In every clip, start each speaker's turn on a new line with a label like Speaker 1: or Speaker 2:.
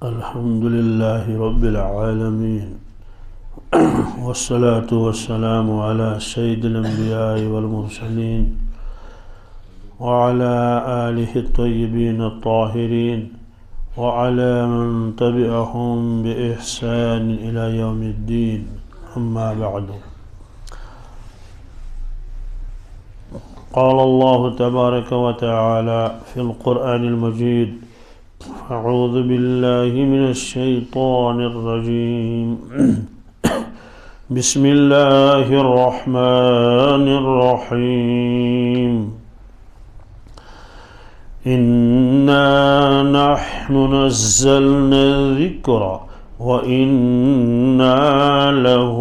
Speaker 1: الحمد لله رب العالمين والصلاة والسلام على سيد الأنبياء والمرسلين وعلى آله الطيبين الطاهرين وعلى من تبعهم بإحسان إلى يوم الدين أما بعد. قال الله تبارك وتعالى في القرآن المجيد: أعوذ بالله من الشيطان الرجيم بسم الله الرحمن الرحيم إنا نحن نزلنا الذكر وإنا له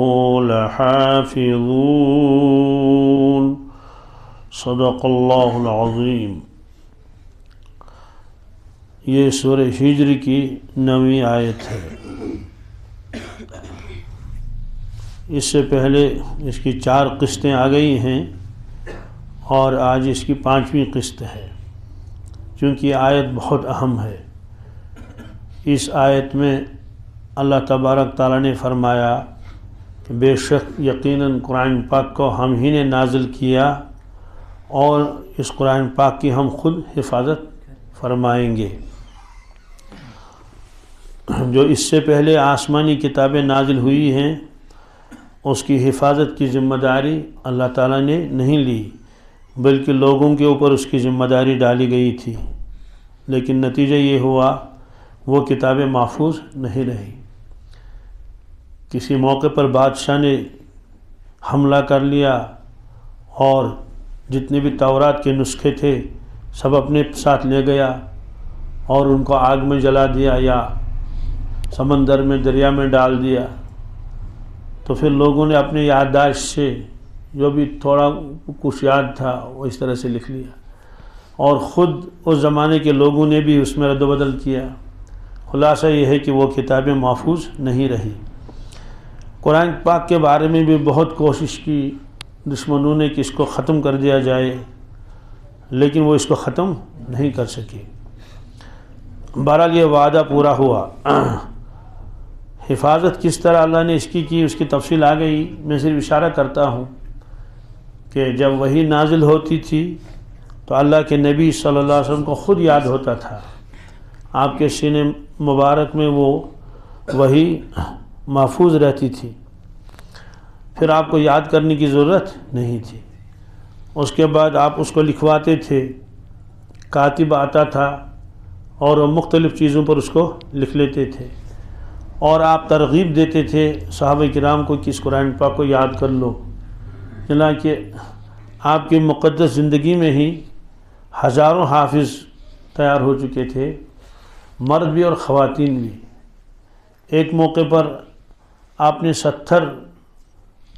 Speaker 1: لحافظون. صدق اللہ العظیم. یہ سورہ ہجر کی 9ویں آیت ہے. اس سے پہلے اس کی 4 قسطیں آ گئی ہیں اور آج اس کی 5ویں قسط ہے. چونکہ یہ آیت بہت اہم ہے. اس آیت میں اللہ تبارک تعالیٰ نے فرمایا کہ بے شک یقیناً قرآن پاک کو ہم ہی نے نازل کیا اور اس قرآن پاک کی ہم خود حفاظت فرمائیں گے. جو اس سے پہلے آسمانی کتابیں نازل ہوئی ہیں اس کی حفاظت کی ذمہ داری اللہ تعالیٰ نے نہیں لی، بلکہ لوگوں کے اوپر اس کی ذمہ داری ڈالی گئی تھی. لیکن نتیجہ یہ ہوا وہ کتابیں محفوظ نہیں رہی. کسی موقع پر بادشاہ نے حملہ کر لیا اور جتنے بھی تورات کے نسخے تھے سب اپنے ساتھ لے گیا اور ان کو آگ میں جلا دیا یا سمندر میں دریا میں ڈال دیا. تو پھر لوگوں نے اپنے یادداشت سے جو بھی تھوڑا کچھ یاد تھا وہ اس طرح سے لکھ لیا اور خود اس زمانے کے لوگوں نے بھی اس میں رد و بدل کیا. خلاصہ یہ ہے کہ وہ کتابیں محفوظ نہیں رہی. قرآن پاک کے بارے میں بھی بہت کوشش کی دشمنوں نے کہ اس کو ختم کر دیا جائے، لیکن وہ اس کو ختم نہیں کر سکے. بہرحال یہ وعدہ پورا ہوا. حفاظت کس طرح اللہ نے اس کی اس کی تفصیل آ گئی. میں صرف اشارہ کرتا ہوں کہ جب وحی نازل ہوتی تھی تو اللہ کے نبی صلی اللہ علیہ وسلم کو خود یاد ہوتا تھا. آپ کے سینے مبارک میں وہ وحی محفوظ رہتی تھی، پھر آپ کو یاد کرنے کی ضرورت نہیں تھی. اس کے بعد آپ اس کو لکھواتے تھے، کاتب آتا تھا اور وہ مختلف چیزوں پر اس کو لکھ لیتے تھے اور آپ ترغیب دیتے تھے صحابہ کرام کو کہ اس قرآن پاک کو یاد کر لو. چنانچہ آپ کی مقدس زندگی میں ہی ہزاروں حافظ تیار ہو چکے تھے، مرد بھی اور خواتین بھی. ایک موقع پر آپ نے 70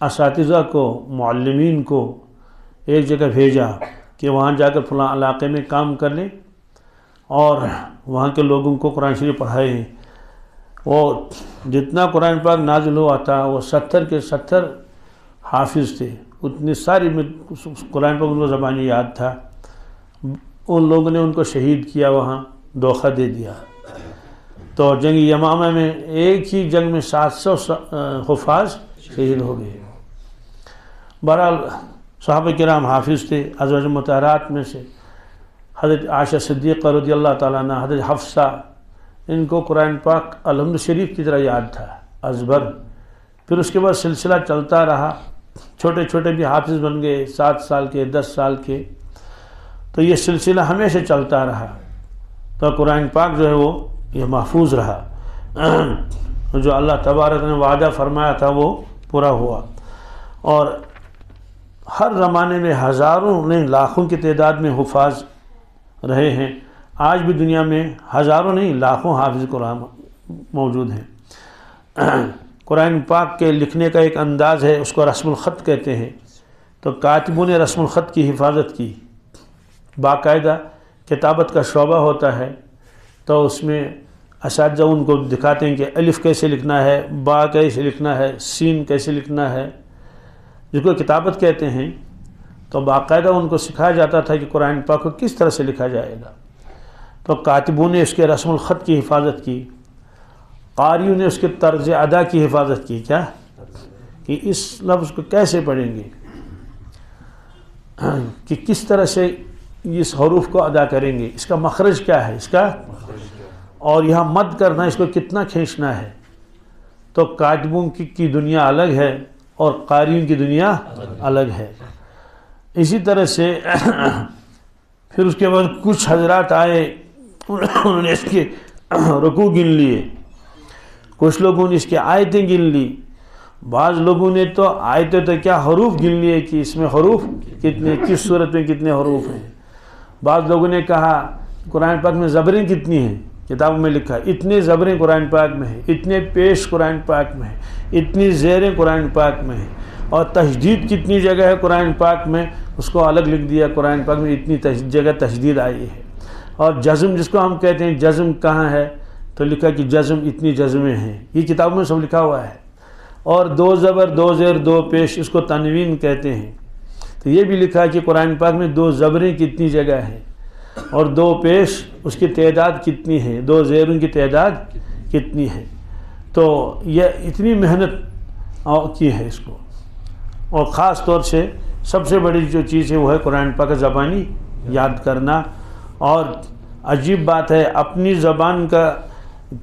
Speaker 1: اساتذہ کو، معلمین کو ایک جگہ بھیجا کہ وہاں جا کر فلاں علاقے میں کام کر لیں اور وہاں کے لوگوں کو قرآن شریف پڑھائیں. وہ جتنا قرآن پاک نازل ہوا تھا وہ 70 کے 70 حافظ تھے. اتنی ساری قرآن پاک ان کو زبانی یاد تھا. ان لوگوں نے ان کو شہید کیا، وہاں دھوکہ دے دیا. تو جنگ یمامہ میں ایک ہی جنگ میں 700 حفاظ شہید ہو گئے. بہرحال صحابہ کرام حافظ تھے. ازواج مطہرات میں سے حضرت عائشہ صدیقہ رضی اللہ تعالیٰ عنہ، حضرت حفصہ، ان کو قرآن پاک الحمد شریف کی طرح یاد تھا ازبر. پھر اس کے بعد سلسلہ چلتا رہا. چھوٹے چھوٹے بھی حافظ بن گئے، 7 سال کے، 10 سال کے. تو یہ سلسلہ ہمیشہ چلتا رہا. تو قرآن پاک جو ہے وہ یہ محفوظ رہا. جو اللہ تبارک نے وعدہ فرمایا تھا وہ پورا ہوا. اور ہر زمانے میں ہزاروں نہیں لاکھوں کی تعداد میں حفاظ رہے ہیں. آج بھی دنیا میں ہزاروں نہیں لاکھوں حافظ قرآن موجود ہیں. قرآن پاک کے لکھنے کا ایک انداز ہے، اس کو رسم الخط کہتے ہیں. تو کاتبوں نے رسم الخط کی حفاظت کی. باقاعدہ کتابت کا شعبہ ہوتا ہے تو اس میں اساتذہ ان کو دکھاتے ہیں کہ الف کیسے لکھنا ہے، با کیسے لکھنا ہے، سین کیسے لکھنا ہے، جس کو کتابت کہتے ہیں. تو باقاعدہ ان کو سکھایا جاتا تھا کہ قرآن پاک کو کس طرح سے لکھا جائے گا. تو کاتبوں نے اس کے رسم الخط کی حفاظت کی. قاریوں نے اس کے طرز ادا کی حفاظت کی، کیا کہ اس لفظ کو کیسے پڑھیں گے، کہ کس طرح سے اس حروف کو ادا کریں گے، اس کا مخرج کیا ہے، اس کا اور یہاں مد کرنا اس کو کتنا کھینچنا ہے. تو کاتبوں کی دنیا الگ ہے اور قاریوں کی دنیا الگ ہے. اسی طرح سے پھر اس کے بعد کچھ حضرات آئے، انہوں نے اس کے رکوع گن لیے، کچھ لوگوں نے اس کی آیتیں گن لی، بعض لوگوں نے تو آیتیں تو کیا حروف گن لیے کہ اس میں حروف کتنے، کس صورت میں کتنے حروف ہیں. بعض لوگوں نے کہا قرآن پاک میں زبریں کتنی ہیں، کتابوں میں لکھا اتنے زبریں قرآن پاک میں ہیں، اتنے پیش قرآن پاک میں ہیں، اتنی زیریں قرآن پاک میں ہیں، اور تشدید کتنی جگہ ہے قرآن پاک میں اس کو الگ لکھ دیا، قرآن پاک میں اتنی جگہ تشدید آئی ہے. اور جزم جس کو ہم کہتے ہیں جزم کہاں ہے تو لکھا کہ جزم اتنی جزمیں ہیں، یہ کتابوں میں سب لکھا ہوا ہے. اور 2 زبر 2 زیر 2 پیش اس کو تنوین کہتے ہیں، تو یہ بھی لکھا ہے کہ قرآن پاک میں 2 زبریں کتنی جگہ ہیں اور 2 پیش اس کی تعداد کتنی ہے، 2 زیروں کی تعداد کتنی ہے. تو یہ اتنی محنت کی ہے اس کو. اور خاص طور سے سب سے بڑی جو چیز ہے وہ ہے قرآن پاک زبانی یاد کرنا. اور عجیب بات ہے اپنی زبان کا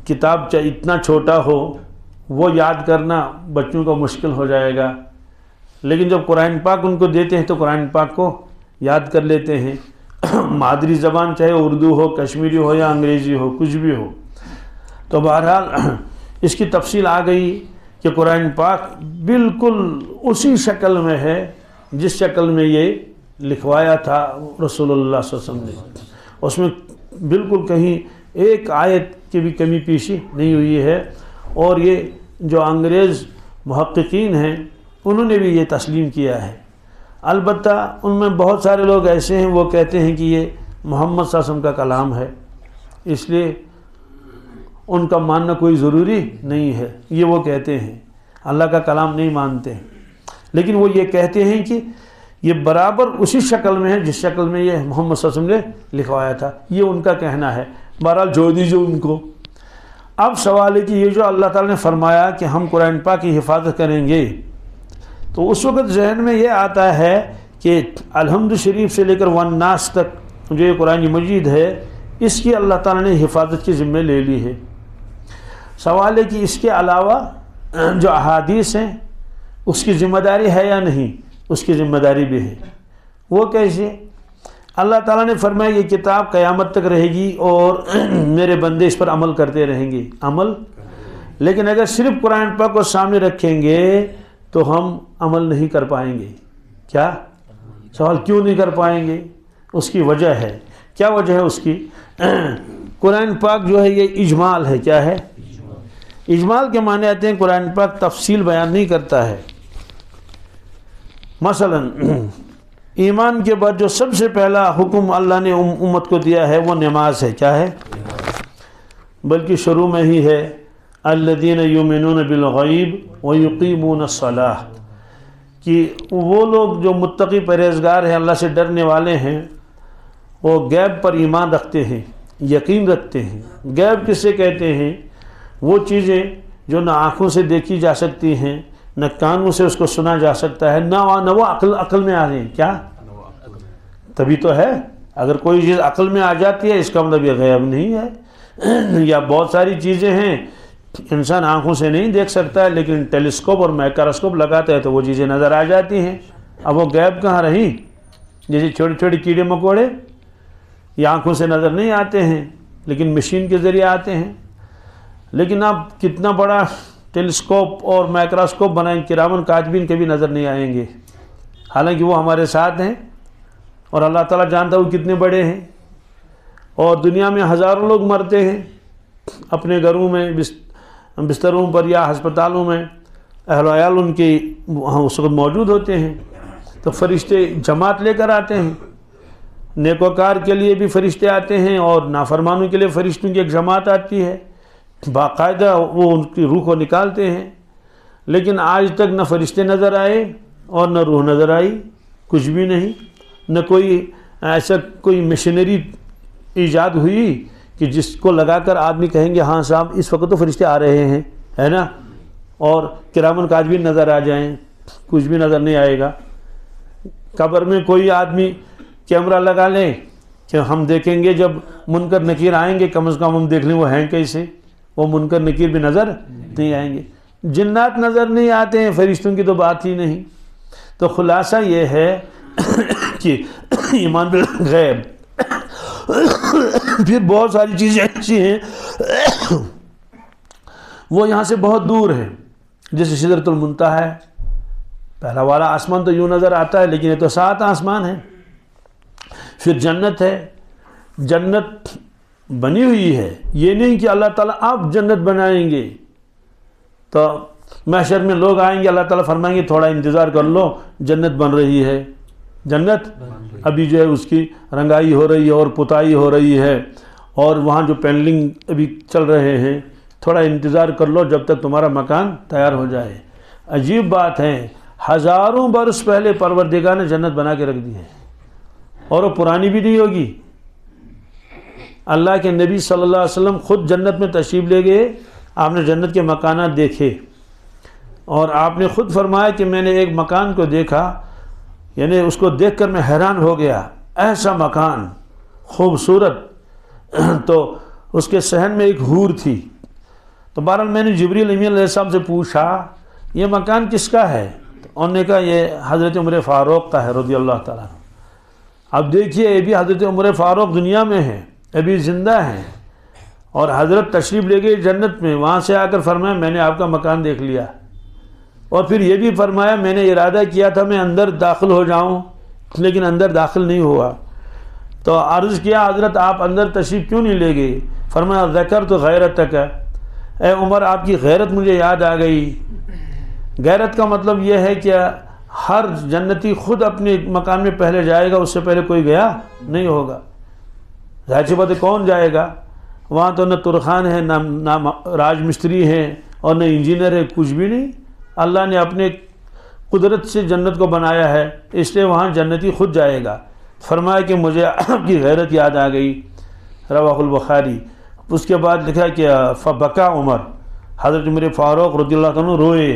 Speaker 1: کتاب چاہے اتنا چھوٹا ہو وہ یاد کرنا بچوں کو مشکل ہو جائے گا، لیکن جب قرآن پاک ان کو دیتے ہیں تو قرآن پاک کو یاد کر لیتے ہیں. مادری زبان چاہے اردو ہو، کشمیری ہو یا انگریزی ہو، کچھ بھی ہو. تو بہرحال اس کی تفصیل آ گئی کہ قرآن پاک بالکل اسی شکل میں ہے جس شکل میں یہ لکھوایا تھا رسول اللہ صلی اللہ علیہ وسلم نے. اس میں بالکل کہیں ایک آیت کی بھی کمی پیشی نہیں ہوئی ہے. اور یہ جو انگریز محققین ہیں انہوں نے بھی یہ تسلیم کیا ہے. البتہ ان میں بہت سارے لوگ ایسے ہیں وہ کہتے ہیں کہ یہ محمد صلی اللہ علیہ وسلم کا کلام ہے، اس لیے ان کا ماننا کوئی ضروری نہیں ہے. یہ وہ کہتے ہیں اللہ کا کلام نہیں مانتے ہیں، لیکن وہ یہ کہتے ہیں کہ یہ برابر اسی شکل میں ہے جس شکل میں یہ محمد صلی اللہ علیہ وسلم نے لکھوایا تھا. یہ ان کا کہنا ہے. بہرحال جو دیجیے ان کو. اب سوال ہے کہ یہ جو اللہ تعالیٰ نے فرمایا کہ ہم قرآن پاک کی حفاظت کریں گے، تو اس وقت ذہن میں یہ آتا ہے کہ الحمد شریف سے لے کر والناس تک جو یہ قرآن مجید ہے اس کی اللہ تعالیٰ نے حفاظت کی ذمہ لے لی ہے. سوال ہے کہ اس کے علاوہ جو احادیث ہیں اس کی ذمہ داری ہے یا نہیں؟ اس کی ذمہ داری بھی ہے. وہ کیسے؟ اللہ تعالیٰ نے فرمایا یہ کتاب قیامت تک رہے گی اور میرے بندے اس پر عمل کرتے رہیں گے. عمل، لیکن اگر صرف قرآن پاک کو سامنے رکھیں گے تو ہم عمل نہیں کر پائیں گے. کیا سوال کیوں نہیں کر پائیں گے؟ اس کی وجہ ہے. کیا وجہ ہے اس کی؟ قرآن پاک جو ہے یہ اجمال ہے. کیا ہے؟ اجمال کے معنی آتے ہیں قرآن پاک تفصیل بیان نہیں کرتا ہے. مثلا ایمان کے بعد جو سب سے پہلا حکم اللہ نے امت کو دیا ہے وہ نماز ہے. کیا ہے؟ بلکہ شروع میں ہی ہے الذین یؤمنون بالغیب ویقیمون الصلاۃ، کہ وہ لوگ جو متقی پرہیزگار ہیں، اللہ سے ڈرنے والے ہیں، وہ غیب پر ایمان رکھتے ہیں، یقین رکھتے ہیں. غیب کسے کہتے ہیں؟ وہ چیزیں جو نہ آنکھوں سے دیکھی جا سکتی ہیں، نہ کانوں سے اس کو سنا جا سکتا ہے، نہ وہ عقل میں آ رہے ہیں. کیا؟ تبھی تو ہے. اگر کوئی چیز عقل میں آ جاتی ہے اس کا مطلب یہ غیب نہیں ہے. یا بہت ساری چیزیں ہیں انسان آنکھوں سے نہیں دیکھ سکتا ہے لیکن ٹیلیسکوپ اور مائکروسکوپ لگاتا ہے تو وہ چیزیں نظر آ جاتی ہیں. اب وہ غیب کہاں رہی؟ جیسے چھوٹے چھوٹے کیڑے مکوڑے یہ آنکھوں سے نظر نہیں آتے ہیں لیکن مشین کے ذریعے آتے ہیں. لیکن اب کتنا بڑا ٹیلیسکوپ اور مائکروسکوپ بنائیں، کرامن کاتبین کبھی نظر نہیں آئیں گے، حالانکہ وہ ہمارے ساتھ ہیں اور اللہ تعالیٰ جانتا ہے وہ کتنے بڑے ہیں. اور دنیا میں ہزاروں لوگ مرتے ہیں اپنے گھروں میں بستروں پر یا ہسپتالوں میں، اہل و عیال ان کے وہاں اس وقت موجود ہوتے ہیں، تو فرشتے جماعت لے کر آتے ہیں. نیکوکار کے لیے بھی فرشتے آتے ہیں اور نافرمانوں کے لیے فرشتوں کی ایک جماعت آتی ہے، باقاعدہ وہ ان کی روح کو نکالتے ہیں. لیکن آج تک نہ فرشتے نظر آئے اور نہ روح نظر آئی، کچھ بھی نہیں. نہ کوئی ایسا کوئی مشینری ایجاد ہوئی کہ جس کو لگا کر آدمی کہیں گے ہاں صاحب اس وقت تو فرشتے آ رہے ہیں، ہے نا، اور کرام کاتبین نظر آ جائیں، کچھ بھی نظر نہیں آئے گا۔ قبر میں کوئی آدمی کیمرہ لگا لیں کہ ہم دیکھیں گے، جب منکر نکیر آئیں گے کم از کم ہم دیکھ لیں وہ ہیں کیسے، وہ منکر نکیر بھی نظر نہیں آئیں گے۔ جنات نظر نہیں آتے ہیں، فرشتوں کی تو بات ہی نہیں۔ تو خلاصہ یہ ہے کہ ایمان بالغیب پھر بہت ساری چیزیں ایسی ہیں وہ یہاں سے بہت دور ہے، جیسے سدرۃ المنتہا ہے، پہلا والا آسمان تو یوں نظر آتا ہے لیکن یہ تو 7 آسمان ہیں۔ پھر جنت ہے، جنت بنی ہوئی ہے، یہ نہیں کہ اللہ تعالیٰ آپ جنت بنائیں گے تو محشر میں لوگ آئیں گے، اللہ تعالیٰ فرمائیں گے تھوڑا انتظار کر لو جنت بن رہی ہے۔ جنت ابھی جو ہے اس کی رنگائی ہو رہی ہے اور پتائی ہو رہی ہے، اور وہاں جو پینلنگ ابھی چل رہے ہیں، تھوڑا انتظار کر لو جب تک تمہارا مکان تیار ہو جائے۔ عجیب بات ہے، ہزاروں برس پہلے پروردگار نے جنت بنا کے رکھ دی ہے، اور وہ پرانی بھی نہیں ہوگی۔ اللہ کے نبی صلی اللہ علیہ وسلم خود جنت میں تشریف لے گئے، آپ نے جنت کے مکانات دیکھے، اور آپ نے خود فرمایا کہ میں نے ایک مکان کو دیکھا، یعنی اس کو دیکھ کر میں حیران ہو گیا، ایسا مکان خوبصورت۔ تو اس کے صحن میں ایک حور تھی، تو بہرحال میں نے جبریل امین علیہ السلام سے پوچھا یہ مکان کس کا ہے؟ تو انہوں نے کہا یہ حضرت عمر فاروق کا ہے رضی اللہ تعالیٰ عنہ۔ اب دیکھیے ابھی حضرت عمر فاروق دنیا میں ہیں، ابھی زندہ ہیں، اور حضرت تشریف لے گئے جنت میں، وہاں سے آ کر فرمایا میں نے آپ کا مکان دیکھ لیا، اور پھر یہ بھی فرمایا میں نے ارادہ کیا تھا میں اندر داخل ہو جاؤں لیکن اندر داخل نہیں ہوا۔ تو عرض کیا حضرت آپ اندر تشریف کیوں نہیں لے گئے؟ فرمایا ذکرت غیرتک، اے عمر آپ کی غیرت مجھے یاد آ گئی۔ غیرت کا مطلب یہ ہے کہ ہر جنتی خود اپنے مکان میں پہلے جائے گا، اس سے پہلے کوئی گیا نہیں ہوگا۔ ظاہر سی بات ہے کون جائے گا؟ وہاں تو نہ ترخان ہے، نہ راج مستری ہیں، اور نہ انجینئر ہے، کچھ بھی نہیں۔ اللہ نے اپنے قدرت سے جنت کو بنایا ہے، اس لیے وہاں جنتی خود جائے گا۔ فرمایا کہ مجھے آپ کی غیرت یاد آ گئی، رواہ البخاری۔ اس کے بعد لکھا کہ فبکا عمر، حضرت عمر فاروق رضی اللہ عنہ روئے،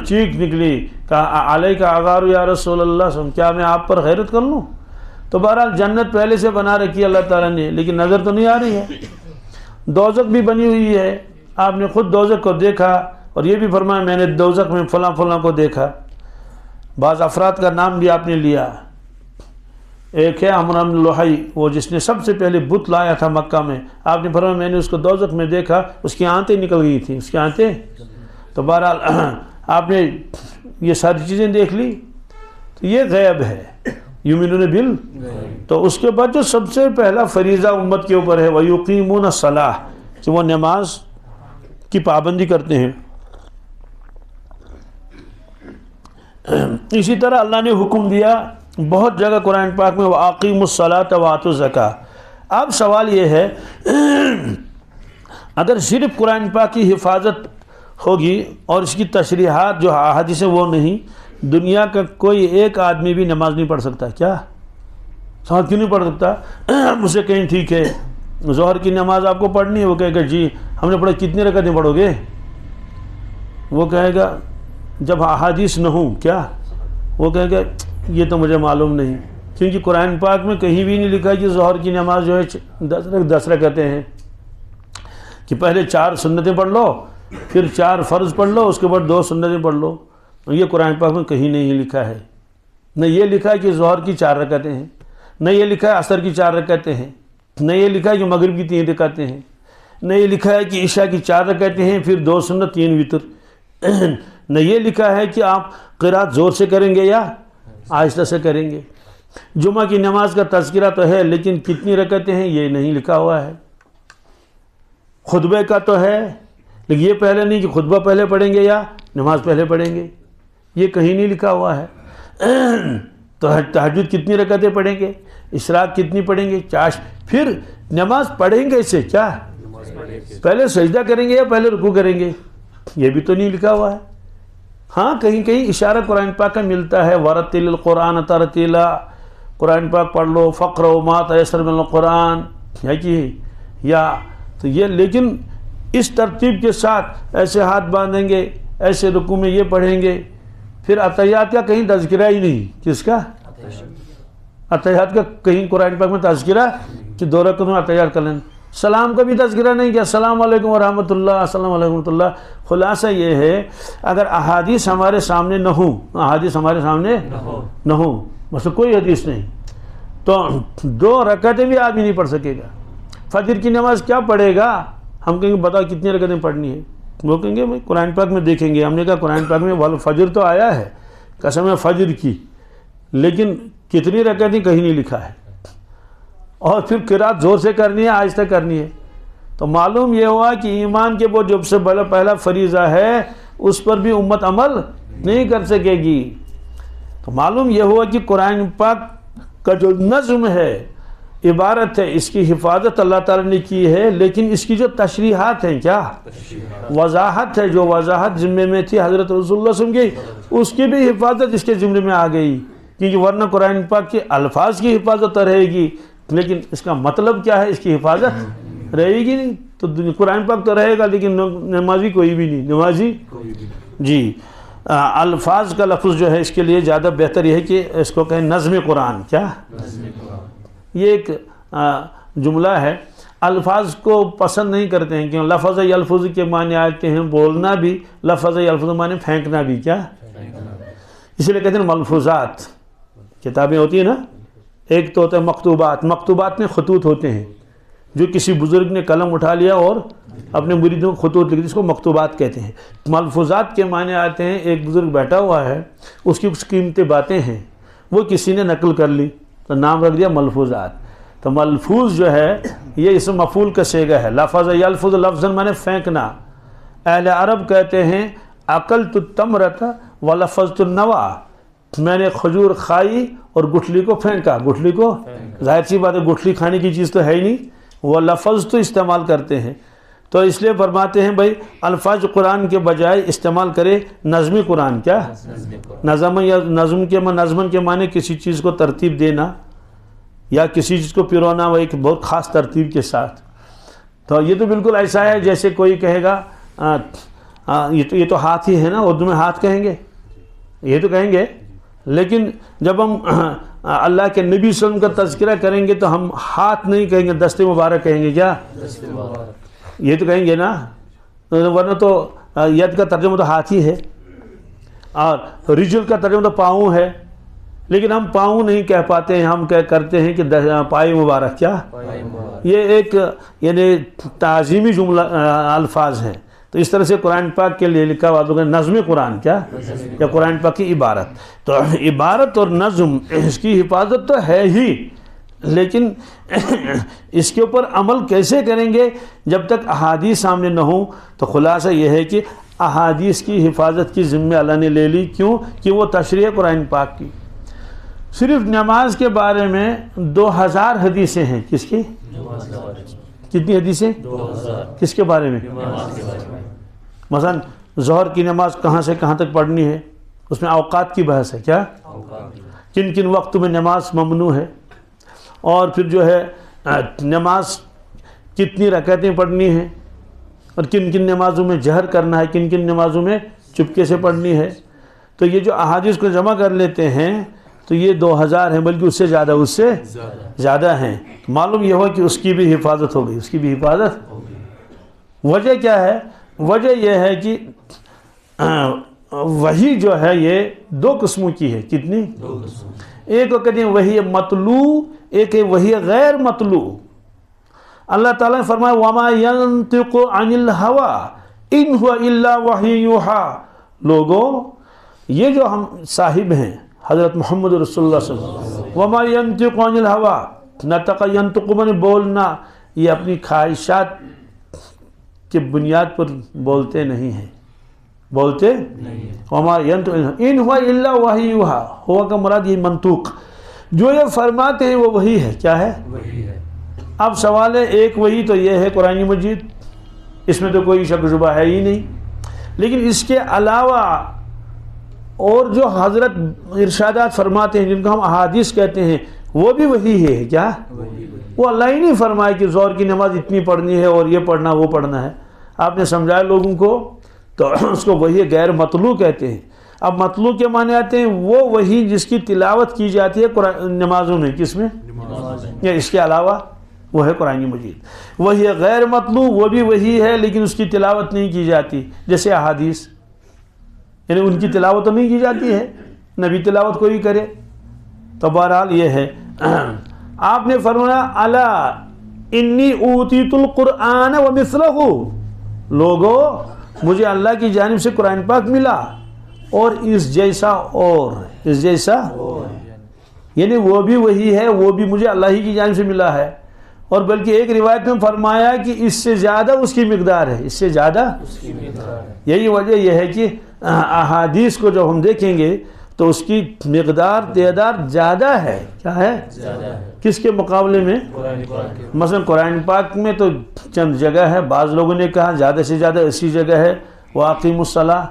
Speaker 1: چیخ نکلی، کہا علیک اغار یا رسول اللہ، کیا میں آپ پر غیرت کر لوں؟ تو بہرحال جنت پہلے سے بنا رکھی اللہ تعالیٰ نے، لیکن نظر تو نہیں آ رہی ہے۔ دوزخ بھی بنی ہوئی ہے، آپ نے خود دوزخ کو دیکھا، اور یہ بھی فرمایا میں نے دوزخ میں فلاں فلاں کو دیکھا۔ بعض افراد کا نام بھی آپ نے لیا، ایک ہے عمرو بن لحی، وہ جس نے سب سے پہلے بت لایا تھا مکہ میں، آپ نے فرمایا میں نے اس کو دوزخ میں دیکھا، اس کی آنتیں نکل گئی تھیں، اس کی آنتیں۔ تو بہرحال آپ نے یہ ساری چیزیں دیکھ لی، تو یہ غیب ہے، یؤمنون بال۔ تو اس کے بعد جو سب سے پہلا فریضہ امت کے اوپر ہے وَيُقِيمُونَ الصَّلَاةَ، کہ وہ نماز کی پابندی کرتے ہیں۔ اسی طرح اللہ نے حکم دیا بہت جگہ قرآن پاک میں وَأَقِيمُوا الصَّلَاةَ وَآتُوا الزَّكَاةَ۔ اب سوال یہ ہے اگر صرف قرآن پاک کی حفاظت ہوگی اور اس کی تشریحات جو احادیث ہیں وہ نہیں، دنیا کا کوئی ایک آدمی بھی نماز نہیں پڑھ سکتا، کیا ساتھ کیوں نہیں پڑھ سکتا؟ مجھ سے کہیں ٹھیک ہے ظہر کی نماز آپ کو پڑھنی ہے، وہ کہے گا جی ہم نے پڑھا، کتنی رکعتیں پڑھو گے؟ وہ کہے گا جب احادیث نہ ہوں، کیا وہ کہے گا یہ تو مجھے معلوم نہیں، کیونکہ قرآن پاک میں کہیں بھی نہیں لکھا کہ ظہر کی نماز جو ہے 10 رکعتیں ہیں، کہ پہلے 4 سنتیں پڑھ لو، پھر 4 فرض پڑھ لو، اس کے بعد 2 سنتیں پڑھ لو۔ یہ قرآن پاک میں کہیں نہیں لکھا ہے، نہ یہ لکھا ہے کہ ظہر کی 4 رکعتیں ہیں، نہ یہ لکھا ہے عصر کی 4 رکعتیں ہیں، نہ یہ لکھا ہے کہ مغرب کی 3 رکعتیں ہیں، نہ یہ لکھا ہے کہ عشاء کی 4 رکعتیں ہیں، پھر 2 سنت 3 وتر، نہ یہ لکھا ہے کہ آپ قرات زور سے کریں گے یا آہستہ سے کریں گے۔ جمعہ کی نماز کا تذکرہ تو ہے لیکن کتنی رکعتیں ہیں یہ نہیں لکھا ہوا ہے۔ خطبے کا تو ہے لیکن یہ پہلے نہیں کہ خطبہ پہلے پڑھیں گے یا نماز پہلے پڑھیں گے، یہ کہیں نہیں لکھا ہوا ہے۔ تو تہجد کتنی رکعتیں پڑھیں گے، اشراق کتنی پڑھیں گے، چاش، پھر نماز پڑھیں گے اسے کیا پہلے سجدہ کریں گے یا پہلے رکوع کریں گے، یہ بھی تو نہیں لکھا ہوا ہے۔ ہاں کہیں کہیں اشارہ قرآن پاک کا ملتا ہے، وَرَتِّلِ الْقُرْآنَ تَرْتِيلًا، قرآن پاک پڑھ لو، فَاقْرَؤْا مَا تَيَسَّرَ مِنَ الْقُرْآنِ، ہے کہ یا تو یہ لیکن اس ترتیب کے ساتھ ایسے ہاتھ باندھیں گے، ایسے رکوع میں یہ پڑھیں گے، پھر اتحیات کا کہیں تذکرہ ہی نہیں. کس کا؟ اتحیات کا کہیں قرآن پاک میں تذکرہ کہ 2 رکعتوں میں اتحیات کر لیں. سلام کا بھی تذکرہ نہیں کیا، السلام علیکم ورحمۃ اللہ، السلام علیکم ورحمۃ اللہ. خلاصہ یہ ہے اگر احادیث ہمارے سامنے نہ ہوں، احادیث ہمارے سامنے نہ ہوں، بس کوئی حدیث نہیں، تو 2 رکعتیں بھی آدمی نہیں پڑھ سکے گا. فجر کی نماز کیا پڑھے گا؟ ہم کہیں گے بتاؤ کتنی رکعتیں پڑھنی ہے؟ وہ کہیں گے بھائی قرآن پاک میں دیکھیں گے. ہم نے کہا قرآن پاک میں فجر تو آیا ہے، قسم ہے فجر کی، لیکن کتنی رکعتیں کہیں نہیں لکھا ہے. اور پھر قرات زور سے کرنی ہے آہستہ کرنی ہے. تو معلوم یہ ہوا کہ ایمان کے وہ جب سے پہلا فریضہ ہے اس پر بھی امت عمل نہیں کر سکے گی. تو معلوم یہ ہوا کہ قرآن پاک کا جو نظم ہے، عبارت ہے، اس کی حفاظت اللہ تعالیٰ نے کی ہے، لیکن اس کی جو تشریحات ہیں، کیا وضاحت ہے، جو وضاحت ذمے میں تھی حضرت رسول اللہ صلی اللہ علیہ وسلم کی، اس کی بھی حفاظت اس کے ذمے میں آ گئی. کیونکہ ورنہ قرآن پاک کے الفاظ کی حفاظت تو رہے گی، لیکن اس کا مطلب کیا ہے، اس کی حفاظت رہے گی نہیں. تو قرآن پاک تو رہے گا لیکن نمازی کوئی بھی نہیں، نمازی جی. الفاظ کا لفظ جو ہے اس کے لیے زیادہ بہتر یہ ہے کہ اس کو کہیں نظم قرآن. کیا؟ یہ ایک جملہ ہے. الفاظ کو پسند نہیں کرتے ہیں کیوں؟ لفظ یلفظ کے معنی آتے ہیں، بولنا بھی، لفظ یلفظ معنی پھینکنا بھی. کیا؟ اس لیے کہتے ہیں ملفوظات. کتابیں ہوتی ہیں نا، ایک تو ہوتا ہے مکتوبات. مکتوبات میں خطوط ہوتے ہیں، جو کسی بزرگ نے قلم اٹھا لیا اور اپنے مریدوں کو خطوط لکھ دی، اس کو مکتوبات کہتے ہیں. ملفوظات کے معنی آتے ہیں ایک بزرگ بیٹھا ہوا ہے، اس کی کچھ قیمتی باتیں ہیں، وہ کسی نے نقل کر لی تو نام رکھ دیا ملفوظات. تو ملفوظ جو ہے یہ اسم مفعول کا صیغہ ہے. لفظ یلفظ لفظاً معنی پھینکنا. اہل عرب کہتے ہیں اکلت التمرۃ ولفظت النوى، میں نے کھجور کھائی اور گٹھلی کو پھینکا. گٹھلی کو ظاہر سی بات ہے گٹھلی کھانے کی چیز تو ہے ہی نہیں، وہ لفظ تو استعمال کرتے ہیں. تو اس لیے فرماتے ہیں بھائی الفاظ قرآن کے بجائے استعمال کرے نظم قرآن. کیا؟ نظم یا نظمن کے معنی کسی چیز کو ترتیب دینا یا کسی چیز کو پرونا، وہ ایک بہت خاص ترتیب کے ساتھ. تو یہ تو بالکل ایسا ہے جیسے کوئی کہے گا یہ تو ہاتھ ہی ہے نا، اردو میں ہاتھ کہیں گے، یہ تو کہیں گے، لیکن جب ہم اللہ کے نبی صلی اللہ علیہ وسلم کا تذکرہ کریں گے تو ہم ہاتھ نہیں کہیں گے، دست مبارک کہیں گے. کیا؟ یہ تو کہیں گے نا، ورنہ تو ید کا ترجمہ تو ہاتھ ہی ہے اور رجل کا ترجمہ تو پاؤں ہے، لیکن ہم پاؤں نہیں کہہ پاتے ہیں، ہم کہتے ہیں کہ پائے مبارک. کیا؟ یہ ایک یعنی تعظیمی جملہ الفاظ ہیں. تو اس طرح سے قرآن پاک کے لیے لکھا ہوا تو نظم قرآن. کیا؟ یا قرآن پاک کی عبارت. تو عبارت اور نظم اس کی حفاظت تو ہے ہی، لیکن اس کے اوپر عمل کیسے کریں گے جب تک احادیث سامنے نہ ہوں. تو خلاصہ یہ ہے کہ احادیث کی حفاظت کی ذمہ اللہ نے لے لی. کیوں؟ کہ وہ تشریح قرآن پاک کی. صرف نماز کے بارے میں 2000 حدیثیں ہیں. کس کی؟ کتنی حدیثیں؟ 2000. کس کے بارے میں؟ مثلا ظہر کی نماز کہاں سے کہاں تک پڑھنی ہے، اس میں اوقات کی بحث ہے. کیا؟ کن کن وقت میں نماز ممنوع ہے، اور پھر جو ہے نماز کتنی رکعتیں پڑھنی ہیں، اور کن کن نمازوں میں جہر کرنا ہے، کن کن نمازوں میں چپکے سے پڑھنی ہے. تو یہ جو احادیث کو جمع کر لیتے ہیں تو یہ 2000 ہیں، بلکہ اس سے زیادہ ہیں. معلوم یہ ہوا کہ اس کی بھی حفاظت ہو گئی، اس کی بھی حفاظت. وجہ کیا ہے؟ وجہ یہ ہے کہ وحی جو ہے یہ 2 قسموں کی ہے. کتنی؟ 2 قسم. ایک کو کہتے ہیں وحی مطلوع، ایک ہے وحی غیر مطلوع. اللہ تعالیٰ نے فرمایا وَمَا يَنْطِقُ عَنِ الْهَوَىٰ إِنْ هُوَ إِلَّا وَحْيٌ يُوحَىٰ. لوگوں یہ جو ہم صاحب ہیں حضرت محمد رسول اللہ صلی اللہ علیہ وسلم، وَمَا يَنْطِقُ عَنِ الْهَوَىٰ، نَطَقَ يَنْطِقُ من بولنا، یہ اپنی خواہشات کی بنیاد پر بولتے نہیں ہیں، بولتے وَمَا يَنْطِقُ إِنْ هُوَ إِلَّا وَحْيٌ يُوحَىٰ. ہوا کا مراد یہ منطوق، جو یہ فرماتے ہیں وہ وہی ہے. کیا ہے؟ وہی ہے. اب سوال ہے ایک وہی تو یہ ہے قرآن مجید، اس میں تو کوئی شک شبہ ہے ہی نہیں، لیکن اس کے علاوہ اور جو حضرت ارشادات فرماتے ہیں جن کو ہم احادیث کہتے ہیں، وہ بھی وہی ہے کیا؟ وہ اللہ ہی نہیں فرمایا کہ ظہر کی نماز اتنی پڑھنی ہے اور یہ پڑھنا وہ پڑھنا ہے. آپ نے سمجھایا لوگوں کو تو اس کو وہی غیر مطلوع کہتے ہیں. اب مطلوع کے معنی آتے ہیں وہ وہی جس کی تلاوت کی جاتی ہے قرآن نمازوں میں. کس میں؟ یا اس کے علاوہ وہ ہے قرآن مجید. وہی غیر مطلوع وہ بھی وہی ہے لیکن اس کی تلاوت نہیں کی جاتی، جیسے احادیث، یعنی ان کی تلاوت تو نہیں کی جاتی ہے، نبی تلاوت کوئی کرے. تو بہرحال یہ ہے. آپ نے فرمایا الا انی اوتیت القرآن ومثلہ، لوگو مجھے اللہ کی جانب سے قرآن پاک ملا اور اس جیسا، یعنی وہ بھی وہی ہے، وہ بھی مجھے اللہ ہی کی جانب سے ملا ہے. اور بلکہ ایک روایت میں فرمایا کہ اس سے زیادہ اس کی مقدار ہے، اس سے زیادہ اس کی مقدار ہے. یہی وجہ یہ ہے کہ احادیث کو جب ہم دیکھیں گے تو اس کی مقدار تعداد زیادہ ہے. کیا ہے؟ زیادہ ہے. کس کے مقابلے میں؟ مثلا قرآن پاک میں تو چند جگہ ہے، بعض لوگوں نے کہا زیادہ سے زیادہ اسی جگہ ہے وَأَقِيمُوا الصَّلَاةَ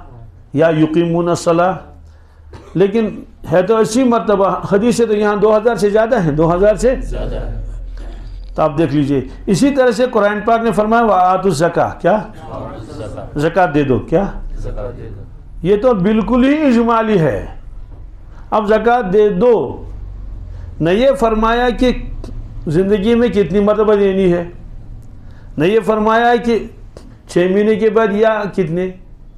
Speaker 1: یا یقیمون الصلاۃ، لیکن ہے تو اسی مرتبہ. حدیث تو یہاں 2000 سے زیادہ ہیں، 2000 سے زیادہ ہے. تو آپ دیکھ لیجئے. اسی طرح سے قرآن پاک نے فرمایا وَآتُوا الزَّکاۃ، کیا؟ زکوٰۃ دے دو. کیا؟ یہ تو بالکل ہی اجمالی ہے. اب زکوٰۃ دے دو، نہ یہ فرمایا کہ زندگی میں کتنی مرتبہ دینی ہے، نہ یہ فرمایا کہ 6 مہینے کے بعد یا کتنے.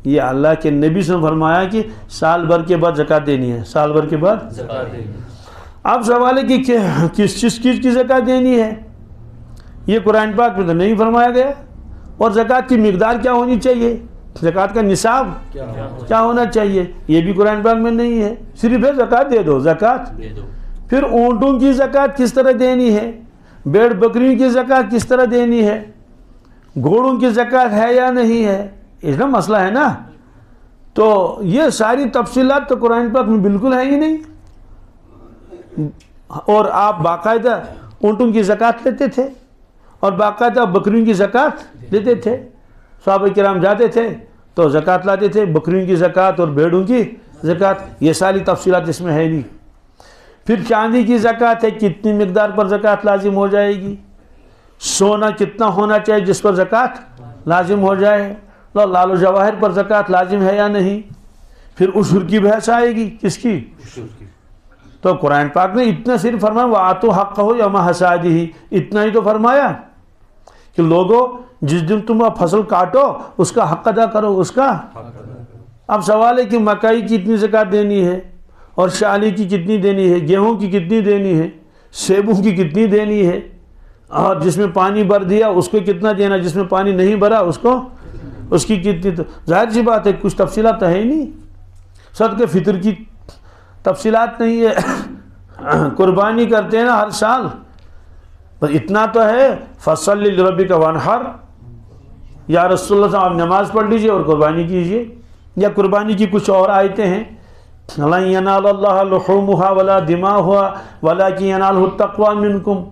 Speaker 1: یہ اللہ کے نبی سے فرمایا کہ سال بھر کے بعد زکوٰۃ دینی ہے، سال بھر کے بعد زکوٰۃ دینی ہے. اب سوال ہے کہ کس چیز کی زکوٰۃ دینی ہے، یہ قرآن پاک میں تو نہیں فرمایا گیا. اور زکوٰۃ کی مقدار کیا ہونی چاہیے، زکوٰۃ کا نصاب کیا ہونا چاہیے، یہ بھی قرآن پاک میں نہیں ہے. صرف ہے زکوٰۃ دے دو، زکوٰۃ دے دو. پھر اونٹوں کی زکوٰۃ کس طرح دینی ہے، بھیڑ بکریوں کی زکوٰۃ کس طرح دینی ہے، گھوڑوں کی زکوٰۃ ہے یا نہیں ہے، اس میں مسئلہ ہے نا. تو یہ ساری تفصیلات تو قرآن پاک میں بالکل ہے ہی نہیں. اور آپ باقاعدہ اونٹوں کی زکوٰۃ لیتے تھے اور باقاعدہ بکریوں کی زکوٰۃ لیتے تھے. صحابہ کرام جاتے تھے تو زکوٰۃ لاتے تھے، بکریوں کی زکوٰۃ اور بھیڑوں کی زکوٰۃ. یہ ساری تفصیلات اس میں ہے نہیں. پھر چاندی کی زکوٰۃ ہے، کتنی مقدار پر زکوٰۃ لازم ہو جائے گی، سونا کتنا ہونا چاہیے جس پر زکوٰۃ لازم ہو جائے، لال و جواہر پر زکوٰۃ لازم ہے یا نہیں. پھر عشر کی بحث آئے گی، کس کی؟ تو قرآن پاک نے اتنا صرف فرمایا وَآتُوا حَقَّهُ یوم حصادِہ، اتنا ہی تو فرمایا کہ لوگوں جس دن تم فصل کاٹو اس کا حق ادا کرو، اس کا. اب سوال ہے کہ مکئی کی کتنی زکوٰۃ دینی ہے اور شالی کی کتنی دینی ہے، گیہوں کی کتنی دینی ہے، سیبوں کی کتنی دینی ہے، اور جس میں پانی بھر دیا اس کو کتنا دینا، جس میں پانی نہیں بھرا اس کو اس کی کتنی. تو ظاہر سی بات ہے کچھ تفصیلات تو ہے ہی نہیں. صدقہ فطر کی تفصیلات نہیں ہے. قربانی کرتے ہیں نا ہر سال، بس اتنا تو ہے فصل لربک وانحر، یا رسول اللہ صلی اللہ علیہ وسلم آپ نماز پڑھ لیجئے اور قربانی کیجئے. یا قربانی کی کچھ اور آیتیں ہیں لن ینال اللہ لحومها ولا دماؤها ولکن ینالہ التقوی منکم.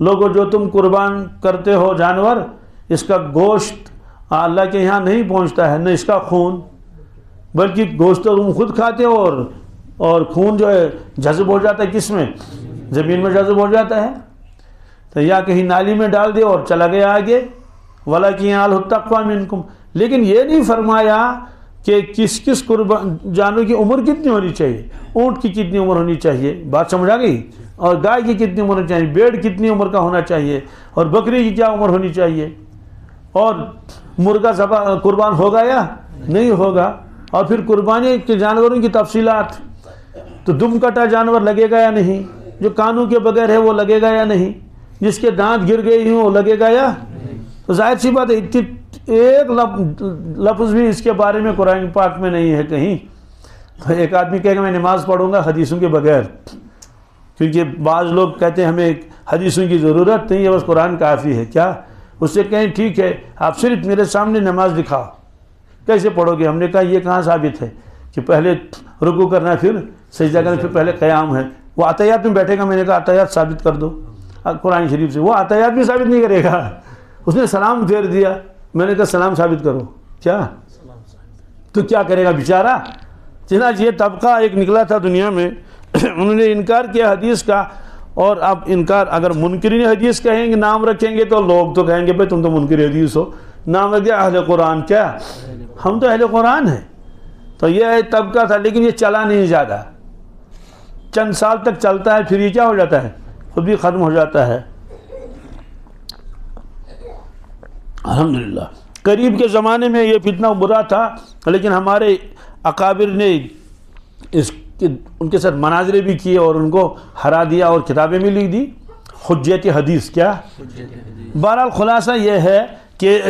Speaker 1: لوگوں جو تم قربان کرتے ہو جانور، اس کا گوشت اللہ کے یہاں نہیں پہنچتا ہے، نہ اس کا خون، بلکہ گوشت تو تم خود کھاتے ہو اور خون جو ہے جذب ہو جاتا ہے کس میں، زمین میں جذب ہو جاتا ہے. تو یا کہیں نالی میں ڈال دے اور چلا گیا آگے. وَلَكِنْ يَنَالُهُ التَّقْوَى مِنْكُمْ. لیکن یہ نہیں فرمایا کہ کس قربان جانور کی عمر کتنی ہونی چاہیے، اونٹ کی کتنی عمر ہونی چاہیے، بات سمجھ آ گئی، اور گائے کی کتنی عمر ہونی چاہیے، بھیڑ کتنی عمر کا ہونا چاہیے، اور بکری کی کیا عمر ہونی چاہیے، اور مرغا قربان ہوگا یا نہیں ہوگا. اور پھر قربانی کے جانوروں کی تفصیلات، تو دم کٹا جانور لگے گا یا نہیں، جو کانوں کے بغیر ہے وہ لگے گا یا نہیں، جس کے دانت گر گئے ہوں وہ لگے گا یا. تو ظاہر سی بات ہے ایک لفظ بھی اس کے بارے میں قرآن پاک میں نہیں ہے کہیں. تو ایک آدمی کہے گا میں نماز پڑھوں گا حدیثوں کے بغیر، کیونکہ بعض لوگ کہتے ہیں ہمیں حدیثوں کی ضرورت نہیں ہے، بس قرآن کافی ہے. کیا اس سے کہیں ٹھیک ہے آپ صرف میرے سامنے نماز دکھاؤ، کیسے پڑھو گے؟ ہم نے کہا یہ کہاں ثابت ہے کہ پہلے رکوع کرنا ہے پھر سجدہ کرنا پھر پہلے قیام ہے. وہ عطیات میں بیٹھے گا، میں نے کہا عطیات ثابت کر دو قرآن شریف سے. وہ عطیات بھی ثابت نہیں کرے گا، اس نے سلام پھیر دیا، میں نے کہا سلام ثابت کرو. کیا تو کیا کرے گا بیچارہ. چنانچہ یہ طبقہ ایک نکلا تھا دنیا میں، انہوں نے انکار کیا حدیث کا، اور اب انکار، اگر منکرین حدیث کہیں گے، نام رکھیں گے تو لوگ تو کہیں گے بھائی تم تو منکر حدیث ہو، نام رکھ دیا اہل قرآن، کیا ہم تو اہل قرآن ہیں. تو یہ طبقہ تھا، لیکن یہ چلا نہیں زیادہ، چند سال تک چلتا ہے، پھر یہ کیا ہو جاتا ہے، خود بھی ختم ہو جاتا ہے. الحمدللہ قریب کے زمانے میں یہ فتنہ برا تھا، لیکن ہمارے اکابر نے ان کے ساتھ مناظرے بھی کیے اور ان کو ہرا دیا اور کتابیں بھی لکھ دی، حجت حدیث. کیا بہرحال خلاصہ یہ ہے کہ